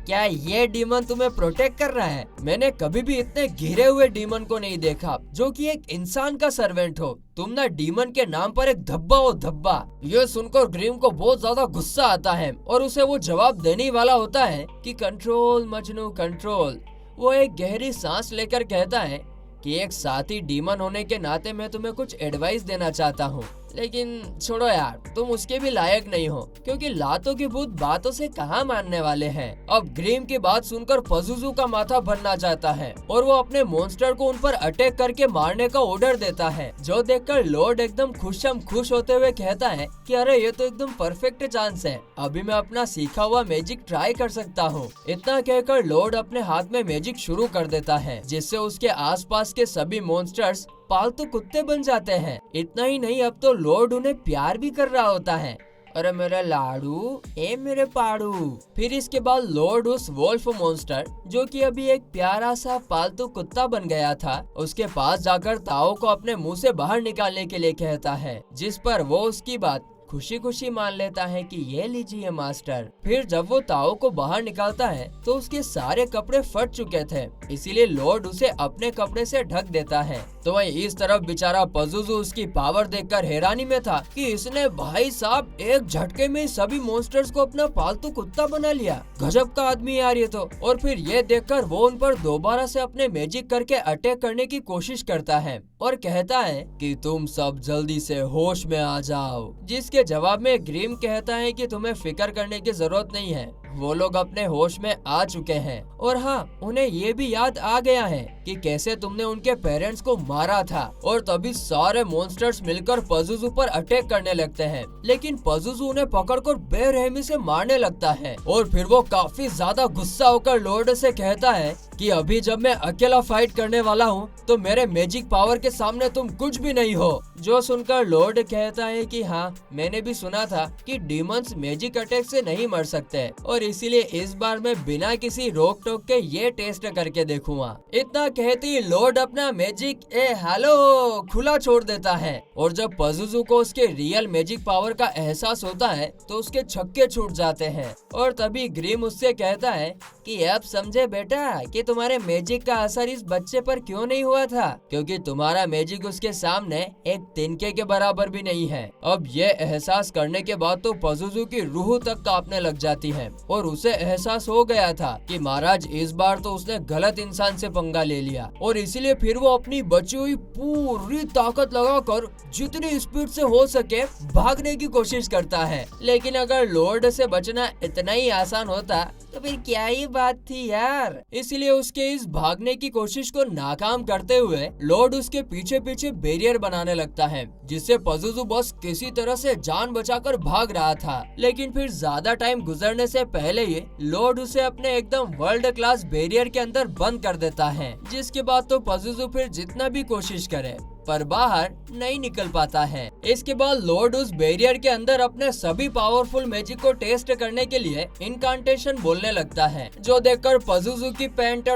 क्या ये डीमन तुम्हें प्रोटेक्ट कर रहा है। मैंने कभी भी इतने घिरे हुए डीमन को नहीं देखा जो कि एक इंसान का सर्वेंट हो। तुम ना डीमन के नाम पर एक धब्बा हो धब्बा। ये सुनकर ग्रीम को बहुत ज्यादा गुस्सा आता है और उसे वो जवाब देने वाला होता है कि कंट्रोल मजनू कंट्रोल। वो एक गहरी सांस लेकर कहता है कि एक साथी डीमन होने के नाते मैं तुम्हें कुछ एडवाइस देना चाहता हूँ। लेकिन छोड़ो यार, तुम उसके भी लायक नहीं हो, क्योंकि लातों के भूत बातों से कहाँ मानने वाले हैं। अब ग्रीम की बात सुनकर पजुजू का माथा बनना चाहता है और वो अपने मॉन्स्टर को उन पर अटैक करके मारने का ऑर्डर देता है, जो देखकर लॉर्ड एकदम खुश होते हुए कहता है कि अरे ये तो एकदम परफेक्ट चांस है, अभी मैं अपना सीखा हुआ मैजिक ट्राई कर सकता हूँ। इतना कहकर लॉर्ड अपने हाथ में मैजिक शुरू कर देता है, जिससे उसके आसपास के सभी मॉन्स्टर्स पालतू कुत्ते बन जाते हैं। इतना ही नहीं, अब तो लॉर्ड उन्हें प्यार भी कर रहा होता है। अरे मेरे लाडू, ए मेरे पाड़ू। फिर इसके बाद लॉर्ड उस वोल्फ मॉन्स्टर, जो कि अभी एक प्यारा सा पालतू कुत्ता बन गया था, उसके पास जाकर ताओ को अपने मुंह से बाहर निकालने के लिए कहता है, जिस पर वो उसकी बात खुशी खुशी मान लेता है कि ये लीजिए मास्टर। फिर जब वो ताओ को बाहर निकालता है तो उसके सारे कपड़े फट चुके थे, इसीलिए लॉर्ड उसे अपने कपड़े से ढक देता है। तो वहीं इस तरफ बेचारा पजुजू उसकी पावर देखकर हैरानी में था कि इसने भाई साहब एक झटके में सभी मॉन्स्टर्स को अपना पालतू कुत्ता बना लिया। गजब का आदमी यार ये तो। और फिर ये देखकर वो उन पर दोबारा से अपने मैजिक करके अटैक करने की कोशिश करता है और कहता है कि तुम सब जल्दी से होश में आ जाओ, जिसके जवाब में ग्रीम कहता है कि तुम्हें फिक्र करने की जरूरत नहीं है, वो लोग अपने होश में आ चुके हैं और हाँ, उन्हें ये भी याद आ गया है कि कैसे तुमने उनके पेरेंट्स को मारा था। और तभी सारे मॉन्स्टर्स मिलकर पजुजू पर अटैक करने लगते हैं, लेकिन पजुजू उन्हें पकड़कर बेरहमी से मारने लगता है। और फिर वो काफी ज्यादा गुस्सा होकर लॉर्ड से कहता है कि अभी जब मैं अकेला फाइट करने वाला हूँ तो मेरे मैजिक पावर के सामने तुम कुछ भी नहीं हो। जो सुनकर लॉर्ड कहता है कि हाँ, मैंने भी सुना था कि डीमंस मैजिक अटैक से नहीं मर सकते और इसीलिए इस बार मैं बिना किसी रोक टोक के ये टेस्ट करके देखूंगा। इतना कहते ही लॉर्ड अपना मैजिक हेलो खुला छोड़ देता है और जब पजुजू को उसके रियल मैजिक पावर का एहसास होता है तो उसके छक्के छूट जाते हैं। और तभी ग्रीम उससे कहता है कि अब समझे बेटा कि तुम्हारे मैजिक का असर इस बच्चे पर क्यों नहीं हुआ था, क्योंकि तुम्हारा मैजिक उसके सामने एक तिनके के बराबर भी नहीं है। अब ये एहसास करने के बाद तो पजुजू की रूह तक कांपने लग जाती है और उसे एहसास हो गया था कि महाराज इस बार तो उसने गलत इंसान से पंगा ले लिया और इसीलिए फिर वो अपनी बची हुई पूरी ताकत लगाकर जितनी स्पीड से हो सके भागने की कोशिश करता है। लेकिन अगर लॉर्ड से बचना इतना ही आसान होता तो फिर क्या ही बात थी यार। इसीलिए उसके इस भागने की कोशिश को नाकाम करते हुए लॉर्ड उसके पीछे पीछे बैरियर बनाने लगता है, जिससे पजुजू बस किसी तरह से जान बचाकर भाग रहा था। लेकिन फिर ज्यादा टाइम गुजरने से पहले ही लॉर्ड उसे अपने एकदम वर्ल्ड क्लास बैरियर के अंदर बंद कर देता है, जिसके बाद तो पजुजू फिर जितना भी कोशिश करे पर बाहर नहीं निकल पाता है। इसके बाद लॉर्ड उस बैरियर के अंदर अपने सभी पावरफुल मैजिक को टेस्ट करने के लिए इनकांटेशन बोलने लगता है, जो देखकर पजुजू की पैंट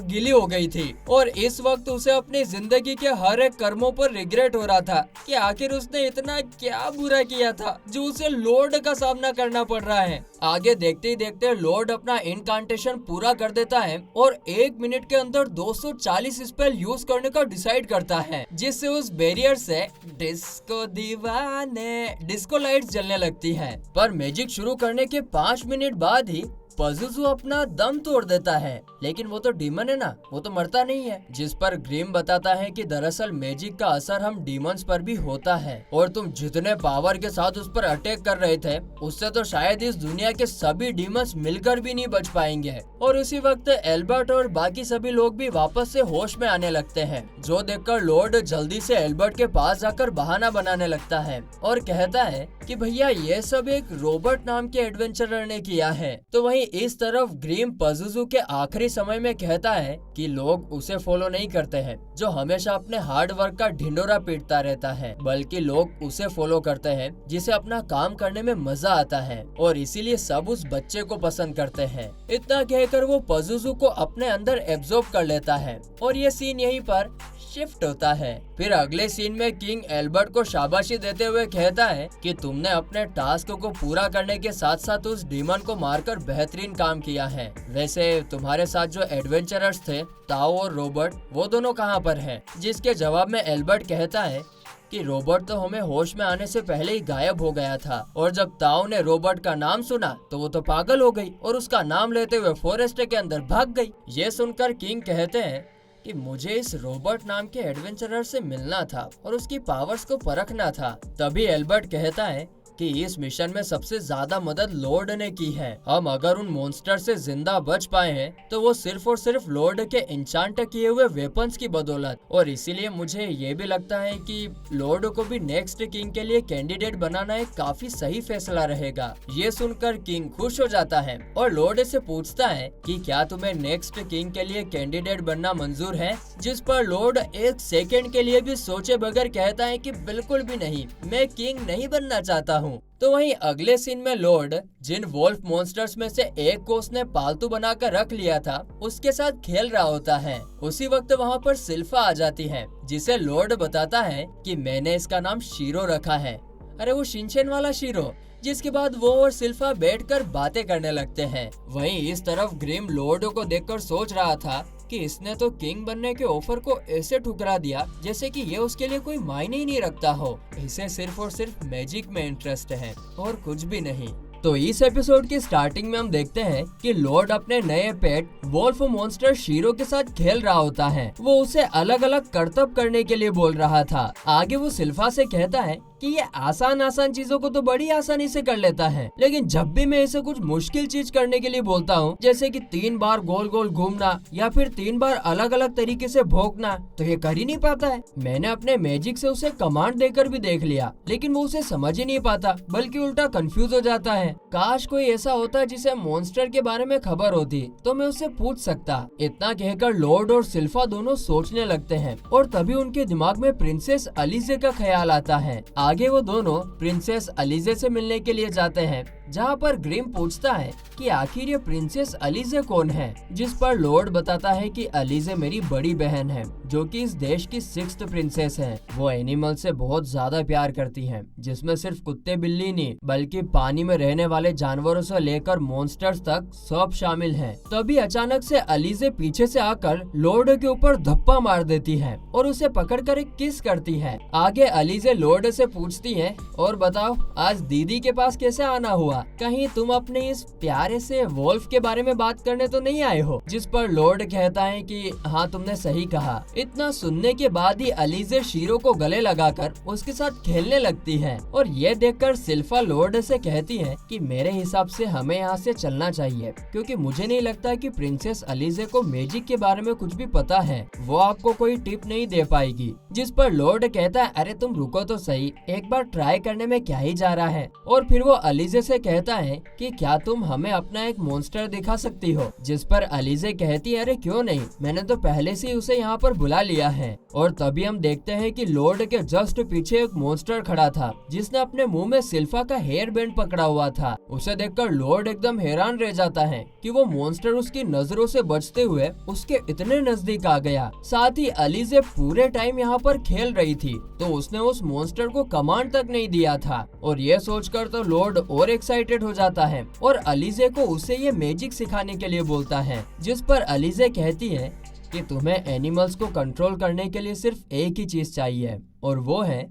गीली हो गई थी और इस वक्त उसे अपनी जिंदगी के हर एक कर्मों पर रिग्रेट हो रहा था कि आखिर उसने इतना क्या बुरा किया था जो उसे लॉर्ड का सामना करना पड़ रहा है। आगे देखते ही देखते लॉर्ड अपना इनकांटेशन पूरा कर देता है और 1 मिनट के अंदर 240 स्पेल यूज करने का डिसाइड करता है, जिससे उस बैरियर से डिस्को दीवाने डिस्को लाइट्स जलने लगती है। पर मैजिक शुरू करने के 5 मिनट बाद ही पजुजू अपना दम तोड़ देता है, लेकिन वो तो डीमन है ना, वो तो मरता नहीं है। जिस पर ग्रीम बताता है कि दरअसल मैजिक का असर हम डीमंस पर भी होता है और तुम जितने पावर के साथ उस पर अटैक कर रहे थे उससे तो शायद इस दुनिया के सभी डीमंस मिलकर भी नहीं बच पाएंगे। और उसी वक्त एल्बर्ट और बाकी सभी लोग भी वापस से होश में आने लगते हैं, जो देखकर लॉर्ड जल्दी से एल्बर्ट के पास जाकर बहाना बनाने लगता है और कहता है कि भैया ये सब एक रॉबर्ट नाम के एडवेंचरर ने किया है। तो वहीं इस तरफ ग्रीम पजुजू के आखिरी समय में कहता है कि लोग उसे फॉलो नहीं करते हैं जो हमेशा अपने हार्ड वर्क का ढिंडोरा पीटता रहता है, बल्कि लोग उसे फॉलो करते हैं जिसे अपना काम करने में मजा आता है और इसीलिए सब उस बच्चे को पसंद करते हैं। इतना कहकर वो पजुजू को अपने अंदर एब्जॉर्ब कर लेता है और ये सीन यहीं पर शिफ्ट होता है। फिर अगले सीन में किंग एल्बर्ट को शाबाशी देते हुए कहता है कि तुमने अपने टास्क को पूरा करने के साथ साथ उस डीमन को मारकर बेहतरीन काम किया है। वैसे तुम्हारे साथ जो एडवेंचरर्स थे ताओ और रॉबर्ट, वो दोनों कहाँ पर हैं? जिसके जवाब में एल्बर्ट कहता है कि रॉबर्ट तो हमें होश में आने से पहले ही गायब हो गया था और जब ताओ ने रॉबर्ट का नाम सुना तो वो तो पागल हो गई और उसका नाम लेते हुए फॉरेस्ट के अंदर भाग गई। ये सुनकर किंग कहते हैं कि मुझे इस रॉबर्ट नाम के एडवेंचरर से मिलना था और उसकी पावर्स को परखना था। तभी एल्बर्ट कहता है कि इस मिशन में सबसे ज्यादा मदद लॉर्ड ने की है। हम अगर उन मॉन्स्टर से जिंदा बच पाए हैं तो वो सिर्फ और सिर्फ लॉर्ड के इंचांट किए हुए वेपन्स की बदौलत, और इसीलिए मुझे ये भी लगता है कि लॉर्ड को भी नेक्स्ट किंग के लिए कैंडिडेट बनाना एक काफी सही फैसला रहेगा। ये सुनकर किंग खुश हो जाता है और लॉर्ड से पूछता है कि क्या तुम्हें नेक्स्ट किंग के लिए कैंडिडेट बनना मंजूर है, जिस पर लॉर्ड एक सेकेंड के लिए भी सोचे बगैर कहता है कि बिल्कुल भी नहीं, मैं किंग नहीं बनना चाहता हूँ। तो वहीं अगले सीन में लॉर्ड जिन वोल्फ मॉन्स्टर्स में से एक को उसने पालतू बनाकर रख लिया था उसके साथ खेल रहा होता है। उसी वक्त वहाँ पर सिल्फा आ जाती है, जिसे लॉर्ड बताता है कि मैंने इसका नाम शीरो रखा है। अरे वो शिनचैन वाला शीरो। जिसके बाद वो और सिल्फा बैठकर बातें करने लगते हैं। वहीं इस तरफ ग्रिम लॉर्ड को देखकर सोच रहा था कि इसने तो किंग बनने के ऑफर को ऐसे ठुकरा दिया जैसे कि ये उसके लिए कोई मायने ही नहीं रखता हो। इसे सिर्फ और सिर्फ मैजिक में इंटरेस्ट है और कुछ भी नहीं। तो इस एपिसोड की स्टार्टिंग में हम देखते हैं कि लॉर्ड अपने नए पेट वोल्फ मॉन्स्टर शीरो के साथ खेल रहा होता है। वो उसे अलग अलग करतब करने के लिए बोल रहा था। आगे वो सिल्फा से कहता है कि ये आसान चीजों को तो बड़ी आसानी से कर लेता है, लेकिन जब भी मैं इसे कुछ मुश्किल चीज करने के लिए बोलता हूँ, जैसे कि 3 बार गोल गोल घूमना या फिर 3 बार अलग अलग तरीके से भौंकना, तो ये कर ही नहीं पाता है। मैंने अपने मैजिक से उसे कमांड देकर भी देख लिया, लेकिन वो उसे समझ ही नहीं पाता, बल्कि उल्टा कंफ्यूज हो जाता है। काश कोई ऐसा होता जिसे मॉन्स्टर के बारे में खबर होती तो मैं उससे पूछ सकता। इतना कहकर लॉर्ड और सिल्फा दोनों सोचने लगते हैं और तभी उनके दिमाग में प्रिंसेस अलीजे का ख्याल आता है। आगे वो दोनों प्रिंसेस अलीजे से मिलने के लिए जाते हैं, जहाँ पर ग्रिम पूछता है कि आखिर ये प्रिंसेस अलीजे कौन है, जिस पर लॉर्ड बताता है कि अलीजे मेरी बड़ी बहन है, जो कि इस देश की 6th प्रिंसेस है। वो एनिमल से बहुत ज्यादा प्यार करती हैं, जिसमें सिर्फ कुत्ते बिल्ली नहीं बल्कि पानी में रहने वाले जानवरों से लेकर मॉन्स्टर्स तक सब शामिल हैं। तभी अचानक से अलीजे पीछे से आकर लॉर्ड के ऊपर धप्पा मार देती है और उसे पकड़कर एक किस करती है। आगे अलीजे लॉर्ड से पूछती है, और बताओ आज दीदी के पास कैसे आना हुआ, कहीं तुम अपने इस प्यारे से वोल्फ के बारे में बात करने तो नहीं आए हो। जिस पर लॉर्ड कहता है कि हाँ तुमने सही कहा। इतना सुनने के बाद ही अलीजे शीरो को गले लगाकर उसके साथ खेलने लगती है, और ये देखकर सिल्फा लॉर्ड से कहती है कि मेरे हिसाब से हमें यहाँ से चलना चाहिए, क्योंकि मुझे नहीं लगता कि प्रिंसेस अलीजे को मैजिक के बारे में कुछ भी पता है, वो आपको कोई टिप नहीं दे पाएगी। जिस पर लॉर्ड कहता है अरे तुम रुको तो सही, एक बार ट्राई करने में क्या ही जा रहा है। और फिर वो अलीजे से कहता है कि क्या तुम हमें अपना एक मॉन्स्टर दिखा सकती हो। जिस पर अलीजे कहती है अरे क्यों नहीं, मैंने तो पहले से उसे यहाँ पर बुला लिया है। और तभी हम देखते हैं कि लॉर्ड के जस्ट पीछे एक मॉन्स्टर खड़ा था, जिसने अपने मुंह में सिल्फा का हेयर बैंड पकड़ा हुआ था। उसे देखकर लॉर्ड एकदम हैरान रह जाता है कि वो मॉन्स्टर उसकी नजरों से बचते हुए उसके इतने नजदीक आ गया। साथ ही अलीजे पूरे टाइम यहाँ पर खेल रही थी, तो उसने उस मॉन्स्टर को कमांड तक नहीं दिया था। और ये सोचकर तो लॉर्ड और एक्साइटेड हो जाता है और अलीजे को उसे ये मैजिक सिखाने के लिए बोलता है। जिस पर अलीजे कहती है कि तुम्हें एनिमल्स को कंट्रोल करने के लिए सिर्फ एक ही चीज चाहिए, और वो है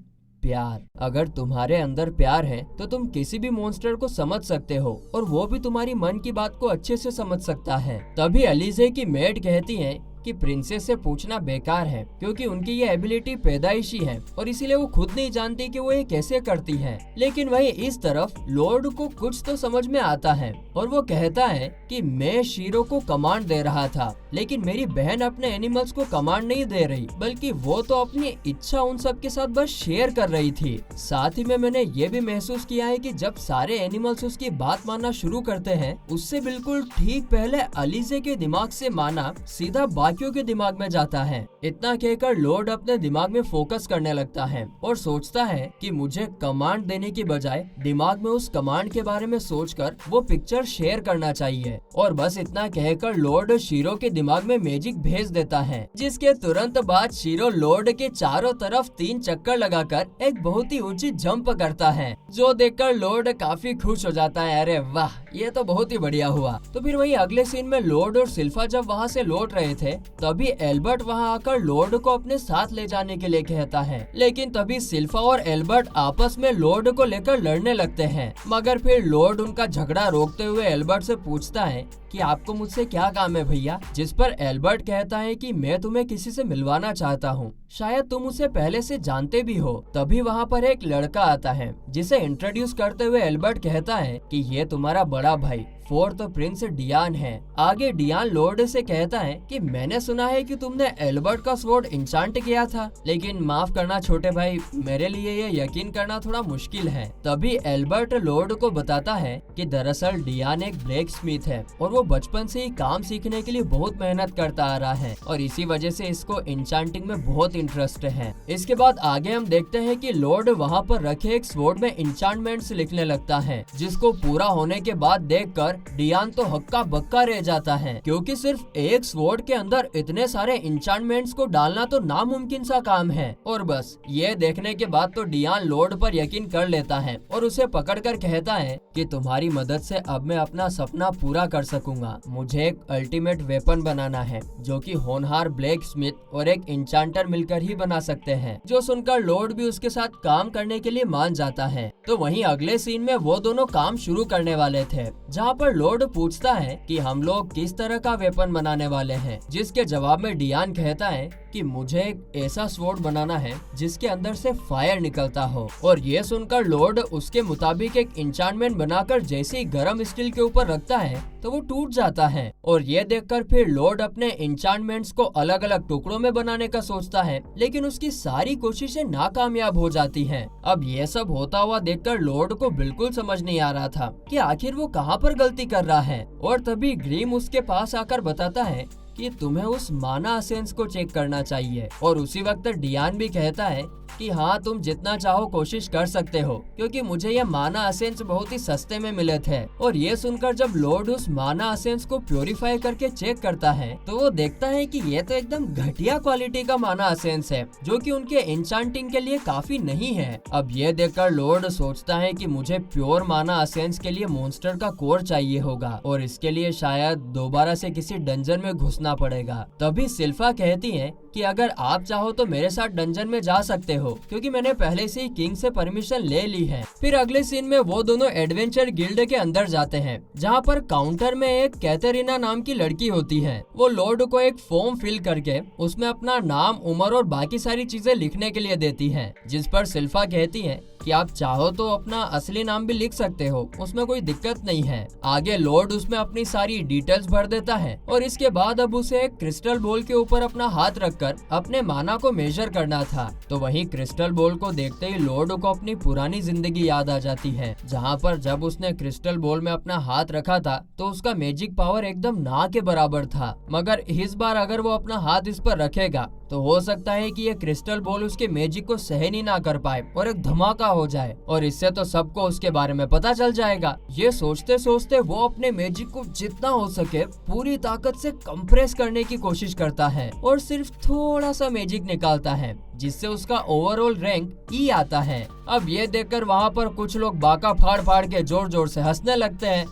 प्यार। अगर तुम्हारे अंदर प्यार है तो तुम किसी भी मॉन्स्टर को समझ सकते हो, और वो भी तुम्हारी मन की बात को अच्छे से समझ सकता है। तभी अलीजे की मेड कहती है कि प्रिंसेस से पूछना बेकार है, क्योंकि उनकी ये एबिलिटी पैदाइशी है और इसीलिए वो खुद नहीं जानती कि वो ये कैसे करती है। लेकिन वहीं इस तरफ लॉर्ड को कुछ तो समझ में आता है और वो कहता है कि मैं शीरो को कमांड दे रहा था, लेकिन मेरी बहन अपने एनिमल्स को कमांड नहीं दे रही, बल्कि वो तो अपनी इच्छा उन सब के साथ बस शेयर कर रही थी। साथ ही में मैंने ये भी महसूस किया है कि जब सारे एनिमल्स उसकी बात मानना शुरू करते हैं, उससे बिल्कुल ठीक पहले अलीजे के दिमाग से माना सीधा बाकियों के दिमाग में जाता है। इतना कहकर लॉर्ड अपने दिमाग में फोकस करने लगता है और सोचता है कि मुझे कमांड देने की बजाय दिमाग में उस कमांड के बारे में सोचकर वो पिक्चर शेयर करना चाहिए। और बस इतना कहकर लॉर्ड शीरो के दिमाग में मैजिक भेज देता है, जिसके तुरंत बाद शीरो लॉर्ड के चारों तरफ 3 चक्कर लगाकर एक बहुत ही ऊंची जंप करता है, जो देखकर लॉर्ड काफी खुश हो जाता है। अरे वाह, ये तो बहुत ही बढ़िया हुआ। तो फिर वही अगले सीन में लॉर्ड और सिल्फा जब वहाँ से लौट रहे थे, तभी एल्बर्ट वहाँ आकर लॉर्ड को अपने साथ ले जाने के लिए कहता है। लेकिन तभी सिल्फा और एल्बर्ट आपस में लॉर्ड को लेकर लड़ने लगते हैं, मगर फिर लॉर्ड उनका झगड़ा रोकते हुए एल्बर्ट से पूछता है कि आपको मुझसे क्या काम है भैया, जिस पर एल्बर्ट कहता है कि मैं तुम्हें किसी से मिलवाना चाहता हूँ, शायद तुम उसे पहले से जानते भी हो। तभी वहाँ पर एक लड़का आता है जिसे इंट्रोड्यूस करते हुए एल्बर्ट कहता है कि ये तुम्हारा बड़ा भाई फोर्थ प्रिंस डियान है। आगे डियान लॉर्ड से कहता है कि मैंने सुना है कि तुमने एल्बर्ट का स्वॉर्ड इंचांट किया था, लेकिन माफ करना छोटे भाई, मेरे लिए ये यकीन करना थोड़ा मुश्किल है। तभी एल्बर्ट लॉर्ड को बताता है कि दरअसल डियान एक ब्लैक स्मिथ है और वो बचपन से ही काम सीखने के लिए बहुत मेहनत करता आ रहा है और इसी वजह से इसको इंचांटिंग में बहुत इंटरेस्ट है। इसके बाद आगे हम देखते हैं कि लॉर्ड वहाँ पर रखे एक स्वॉर्ड में इंचांटमेंट्स लिखने लगता है, जिसको पूरा होने के बाद देखकर डियान तो हक्का बक्का रह जाता है, क्योंकि सिर्फ एक स्वॉर्ड के अंदर इतने सारे इंचांटमेंट्स को डालना तो नामुमकिन सा काम है। और बस ये देखने के बाद तो डियान लॉर्ड पर यकीन कर लेता है और उसे पकड़कर कहता है कि तुम्हारी मदद से अब मैं अपना सपना पूरा कर सकूंगा। मुझे एक अल्टीमेट वेपन बनाना है जो कि होनहार ब्लैक स्मिथ और एक इंचांटर मिलकर ही बना सकते हैं। जो सुनकर लॉर्ड भी उसके साथ काम करने के लिए मान जाता है। तो वहीं अगले सीन में वो दोनों काम शुरू करने वाले थे, जहाँ पर लॉर्ड पूछता है कि हम लोग किस तरह का वेपन बनाने वाले हैं, जिसके जवाब में डियान कहता है कि मुझे एक ऐसा स्वॉर्ड बनाना है जिसके अंदर से फायर निकलता हो। और ये सुनकर लॉर्ड उसके मुताबिक एक इंचांटमेंट बनाकर जैसे ही गरम स्टील के ऊपर रखता है तो वो टूट जाता है। और ये देखकर फिर लॉर्ड अपने इंचांटमेंट्स को अलग अलग टुकड़ों में बनाने का सोचता है, लेकिन उसकी सारी कोशिशें नाकामयाब हो जाती हैं। अब ये सब होता हुआ देखकर लॉर्ड को बिल्कुल समझ नहीं आ रहा था कि आखिर वो कहाँ पर गलती कर रहा है। और तभी ग्रीम उसके पास आकर बताता है कि तुम्हें उस माना एसेंस को चेक करना चाहिए। और उसी वक्त डियान भी कहता है कि हाँ, तुम जितना चाहो कोशिश कर सकते हो, क्योंकि मुझे ये माना एसेंस बहुत ही सस्ते में मिले थे। और ये सुनकर जब लॉर्ड उस माना एसेंस को प्योरीफाई करके चेक करता है तो वो देखता है कि ये तो एकदम घटिया क्वालिटी का माना एसेंस है, जो कि उनके इंचांटिंग के लिए काफी नहीं है। अब ये देखकर लॉर्ड सोचता है कि मुझे प्योर माना एसेंस के लिए मॉन्स्टर का कोर चाहिए होगा और इसके लिए शायद दोबारा से किसी डंजन में घुसना पड़ेगा। तभी सिल्फा कहती है कि अगर आप चाहो तो मेरे साथ डंजन में जा सकते हो, क्योंकि मैंने पहले से ही किंग से परमिशन ले ली है। फिर अगले सीन में वो दोनों एडवेंचर गिल्ड के अंदर जाते हैं, जहाँ पर काउंटर में एक कैथरीना नाम की लड़की होती है। वो लॉर्ड को एक फॉर्म फिल करके उसमें अपना नाम, उम्र और बाकी सारी चीजें लिखने के लिए देती है, जिस पर सिल्फा कहती है कि आप चाहो तो अपना असली नाम भी लिख सकते हो, उसमें कोई दिक्कत नहीं है। आगे लॉर्ड उसमें अपनी सारी डिटेल्स भर देता है और इसके बाद अब उसे एक क्रिस्टल बॉल के ऊपर अपना हाथ रखकर अपने माना को मेजर करना था। तो वहीं क्रिस्टल बॉल को देखते ही लॉर्ड को अपनी पुरानी जिंदगी याद आ जाती है, जहाँ पर जब उसने क्रिस्टल बॉल में अपना हाथ रखा था तो उसका मैजिक पावर एकदम ना के बराबर था। मगर इस बार अगर वो अपना हाथ इस पर रखेगा तो हो सकता है कि ये क्रिस्टल बॉल उसके मैजिक को सहन ही ना कर पाए और एक धमाका हो जाए, और इससे तो सबको उसके बारे में पता चल जाएगा। ये सोचते सोचते वो अपने मैजिक को जितना हो सके पूरी ताकत से कंप्रेस करने की कोशिश करता है और सिर्फ थोड़ा सा मैजिक निकालता है, जिससे उसका ओवरऑल रैंक ई आता है। अब ये देखकर वहाँ पर कुछ लोग बाका फाड़ फाड़ के जोर जोर से हंसने लगते हैं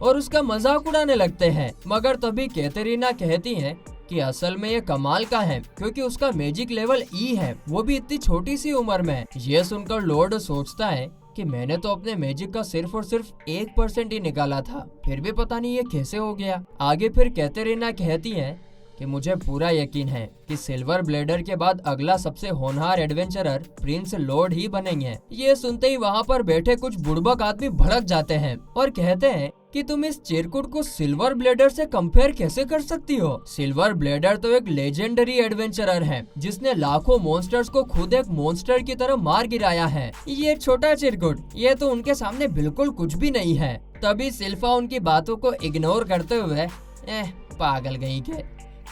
और उसका मजाक उड़ाने लगते हैं। मगर तभी कैथरीना कहती है कि असल में ये कमाल का है, क्योंकि उसका मैजिक लेवल ई है, वो भी इतनी छोटी सी उम्र में। ये सुनकर लॉर्ड सोचता है कि मैंने तो अपने मैजिक का सिर्फ और सिर्फ 1% ही निकाला था, फिर भी पता नहीं ये कैसे हो गया। आगे फिर कैथरीना कहती है कि मुझे पूरा यकीन है कि सिल्वर ब्लेडर के बाद अगला सबसे होनहार एडवेंचरर प्रिंस लॉर्ड ही बनेंगे। ये सुनते ही वहाँ पर बैठे कुछ बुड़बक आदमी भड़क जाते हैं और कहते हैं कि तुम इस चिरकुट को सिल्वर ब्लेडर से कंपेयर कैसे कर सकती हो? सिल्वर ब्लेडर तो एक लेजेंडरी एडवेंचरर है जिसने लाखों मॉन्स्टर्स को खुद एक मॉन्स्टर की तरह मार गिराया है। ये छोटा चिरकुट, ये तो उनके सामने बिल्कुल कुछ भी नहीं है। तभी सिल्फा उनकी बातों को इग्नोर करते हुए पागल गई के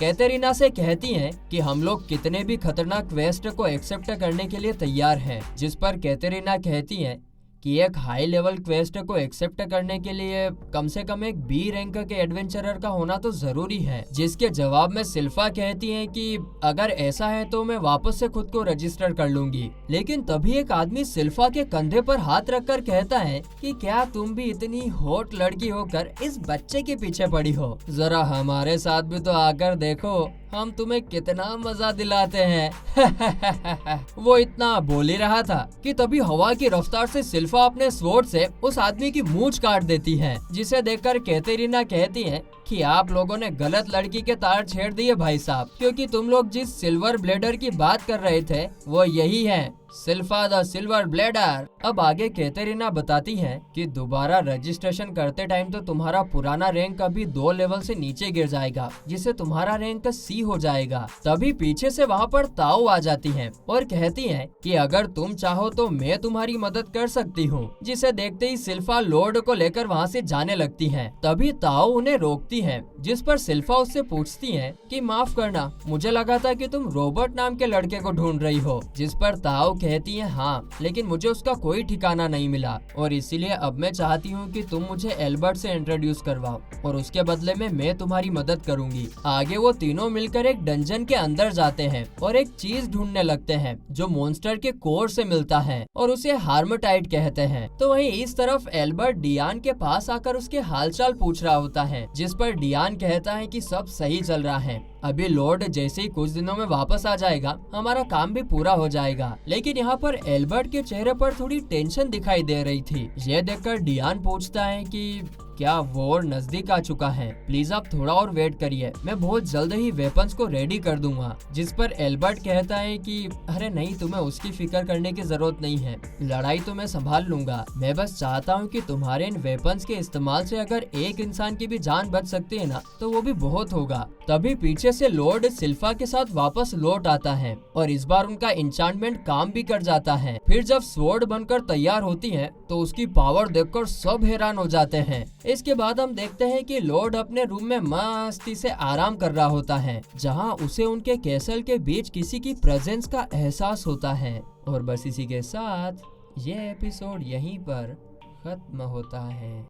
कैथरीना से कहती हैं कि हम लोग कितने भी खतरनाक क्वेस्ट को एक्सेप्ट करने के लिए तैयार हैं, जिस पर कैथरीना कहती हैं कि एक हाई लेवल क्वेस्ट को एक्सेप्ट करने के लिए कम से कम एक बी रैंक के एडवेंचरर का होना तो जरूरी है। जिसके जवाब में सिल्फा कहती है कि अगर ऐसा है तो मैं वापस से खुद को रजिस्टर कर लूंगी। लेकिन तभी एक आदमी सिल्फा के कंधे पर हाथ रखकर कहता है कि क्या तुम भी इतनी हॉट लड़की होकर इस बच्चे के पीछे पड़ी हो? जरा हमारे साथ भी तो आकर देखो हम तुम्हें कितना मजा दिलाते हैं। वो इतना बोल ही रहा था कि तभी हवा की रफ्तार से सिल्फा अपने स्वॉर्ड से उस आदमी की मूंछ काट देती है, जिसे देखकर कैथरीना कहती है कि आप लोगों ने गलत लड़की के तार छेड़ दिए भाई साहब, क्योंकि तुम लोग जिस सिल्वर ब्लेडर की बात कर रहे थे वो यही है, सिल्फा द सिल्वर ब्लेडर। अब आगे कैथरीना बताती है कि दोबारा रजिस्ट्रेशन करते टाइम तो तुम्हारा पुराना रैंक अभी 2 लेवल से नीचे गिर जाएगा, जिससे तुम्हारा रैंक C हो जाएगा। तभी पीछे से वहाँ पर ताओ आ जाती है और कहती है कि अगर तुम चाहो तो मैं तुम्हारी मदद कर सकती हूँ, जिसे देखते ही सिल्फा लॉर्ड को लेकर वहाँ से जाने लगती है। तभी ताओ उन्हें रोकती है, जिस पर सिल्फा उससे पूछती है कि माफ करना, मुझे लगा था कि तुम रॉबर्ट नाम के लड़के को ढूंढ रही हो। जिस पर ताओ कहती है हाँ, लेकिन मुझे उसका कोई ठिकाना नहीं मिला और इसीलिए अब मैं चाहती हूँ कि तुम मुझे एल्बर्ट से इंट्रोड्यूस करवाओ और उसके बदले में मैं तुम्हारी मदद करूंगी। आगे वो तीनों मिलकर एक डंजन के अंदर जाते हैं और एक चीज ढूंढने लगते हैं जो मॉन्स्टर के कोर से मिलता है और उसे हार्मेटाइट कहते हैं। तो वहीं इस तरफ एल्बर्ट डियान के पास आकर उसके हालचाल पूछ रहा होता है, जिस पर डियान कहता है कि सब सही चल रहा है, अभी लॉर्ड जैसे ही कुछ दिनों में वापस आ जाएगा हमारा काम भी पूरा हो जाएगा। लेकिन यहाँ पर एल्बर्ट के चेहरे पर थोड़ी टेंशन दिखाई दे रही थी। ये देखकर डियान पूछता है कि क्या वॉर नजदीक आ चुका है, प्लीज आप थोड़ा और वेट करिए, मैं बहुत जल्द ही वेपन्स को रेडी कर दूंगा। जिस पर एल्बर्ट कहता है कि अरे नहीं, तुम्हें उसकी फिक्र करने की जरूरत नहीं है, लड़ाई तो मैं संभाल लूंगा, मैं बस चाहता हूँ कि तुम्हारे इन वेपन्स के इस्तेमाल से अगर एक इंसान की भी जान बच सकती है ना तो वो भी बहुत होगा। तभी पीछे से लॉर्ड सिल्फा के साथ वापस लौट आता है और इस बार उनका इंचांटमेंट काम भी कर जाता है। फिर जब स्वॉर्ड बनकर तैयार होती है तो उसकी पावर देखकर सब हैरान हो जाते हैं। इसके बाद हम देखते हैं कि लॉर्ड अपने रूम में मस्ती से आराम कर रहा होता है, जहां उसे उनके कैसल के बीच किसी की प्रेजेंस का एहसास होता है। और बस इसी के साथ ये एपिसोड यहीं पर खत्म होता है।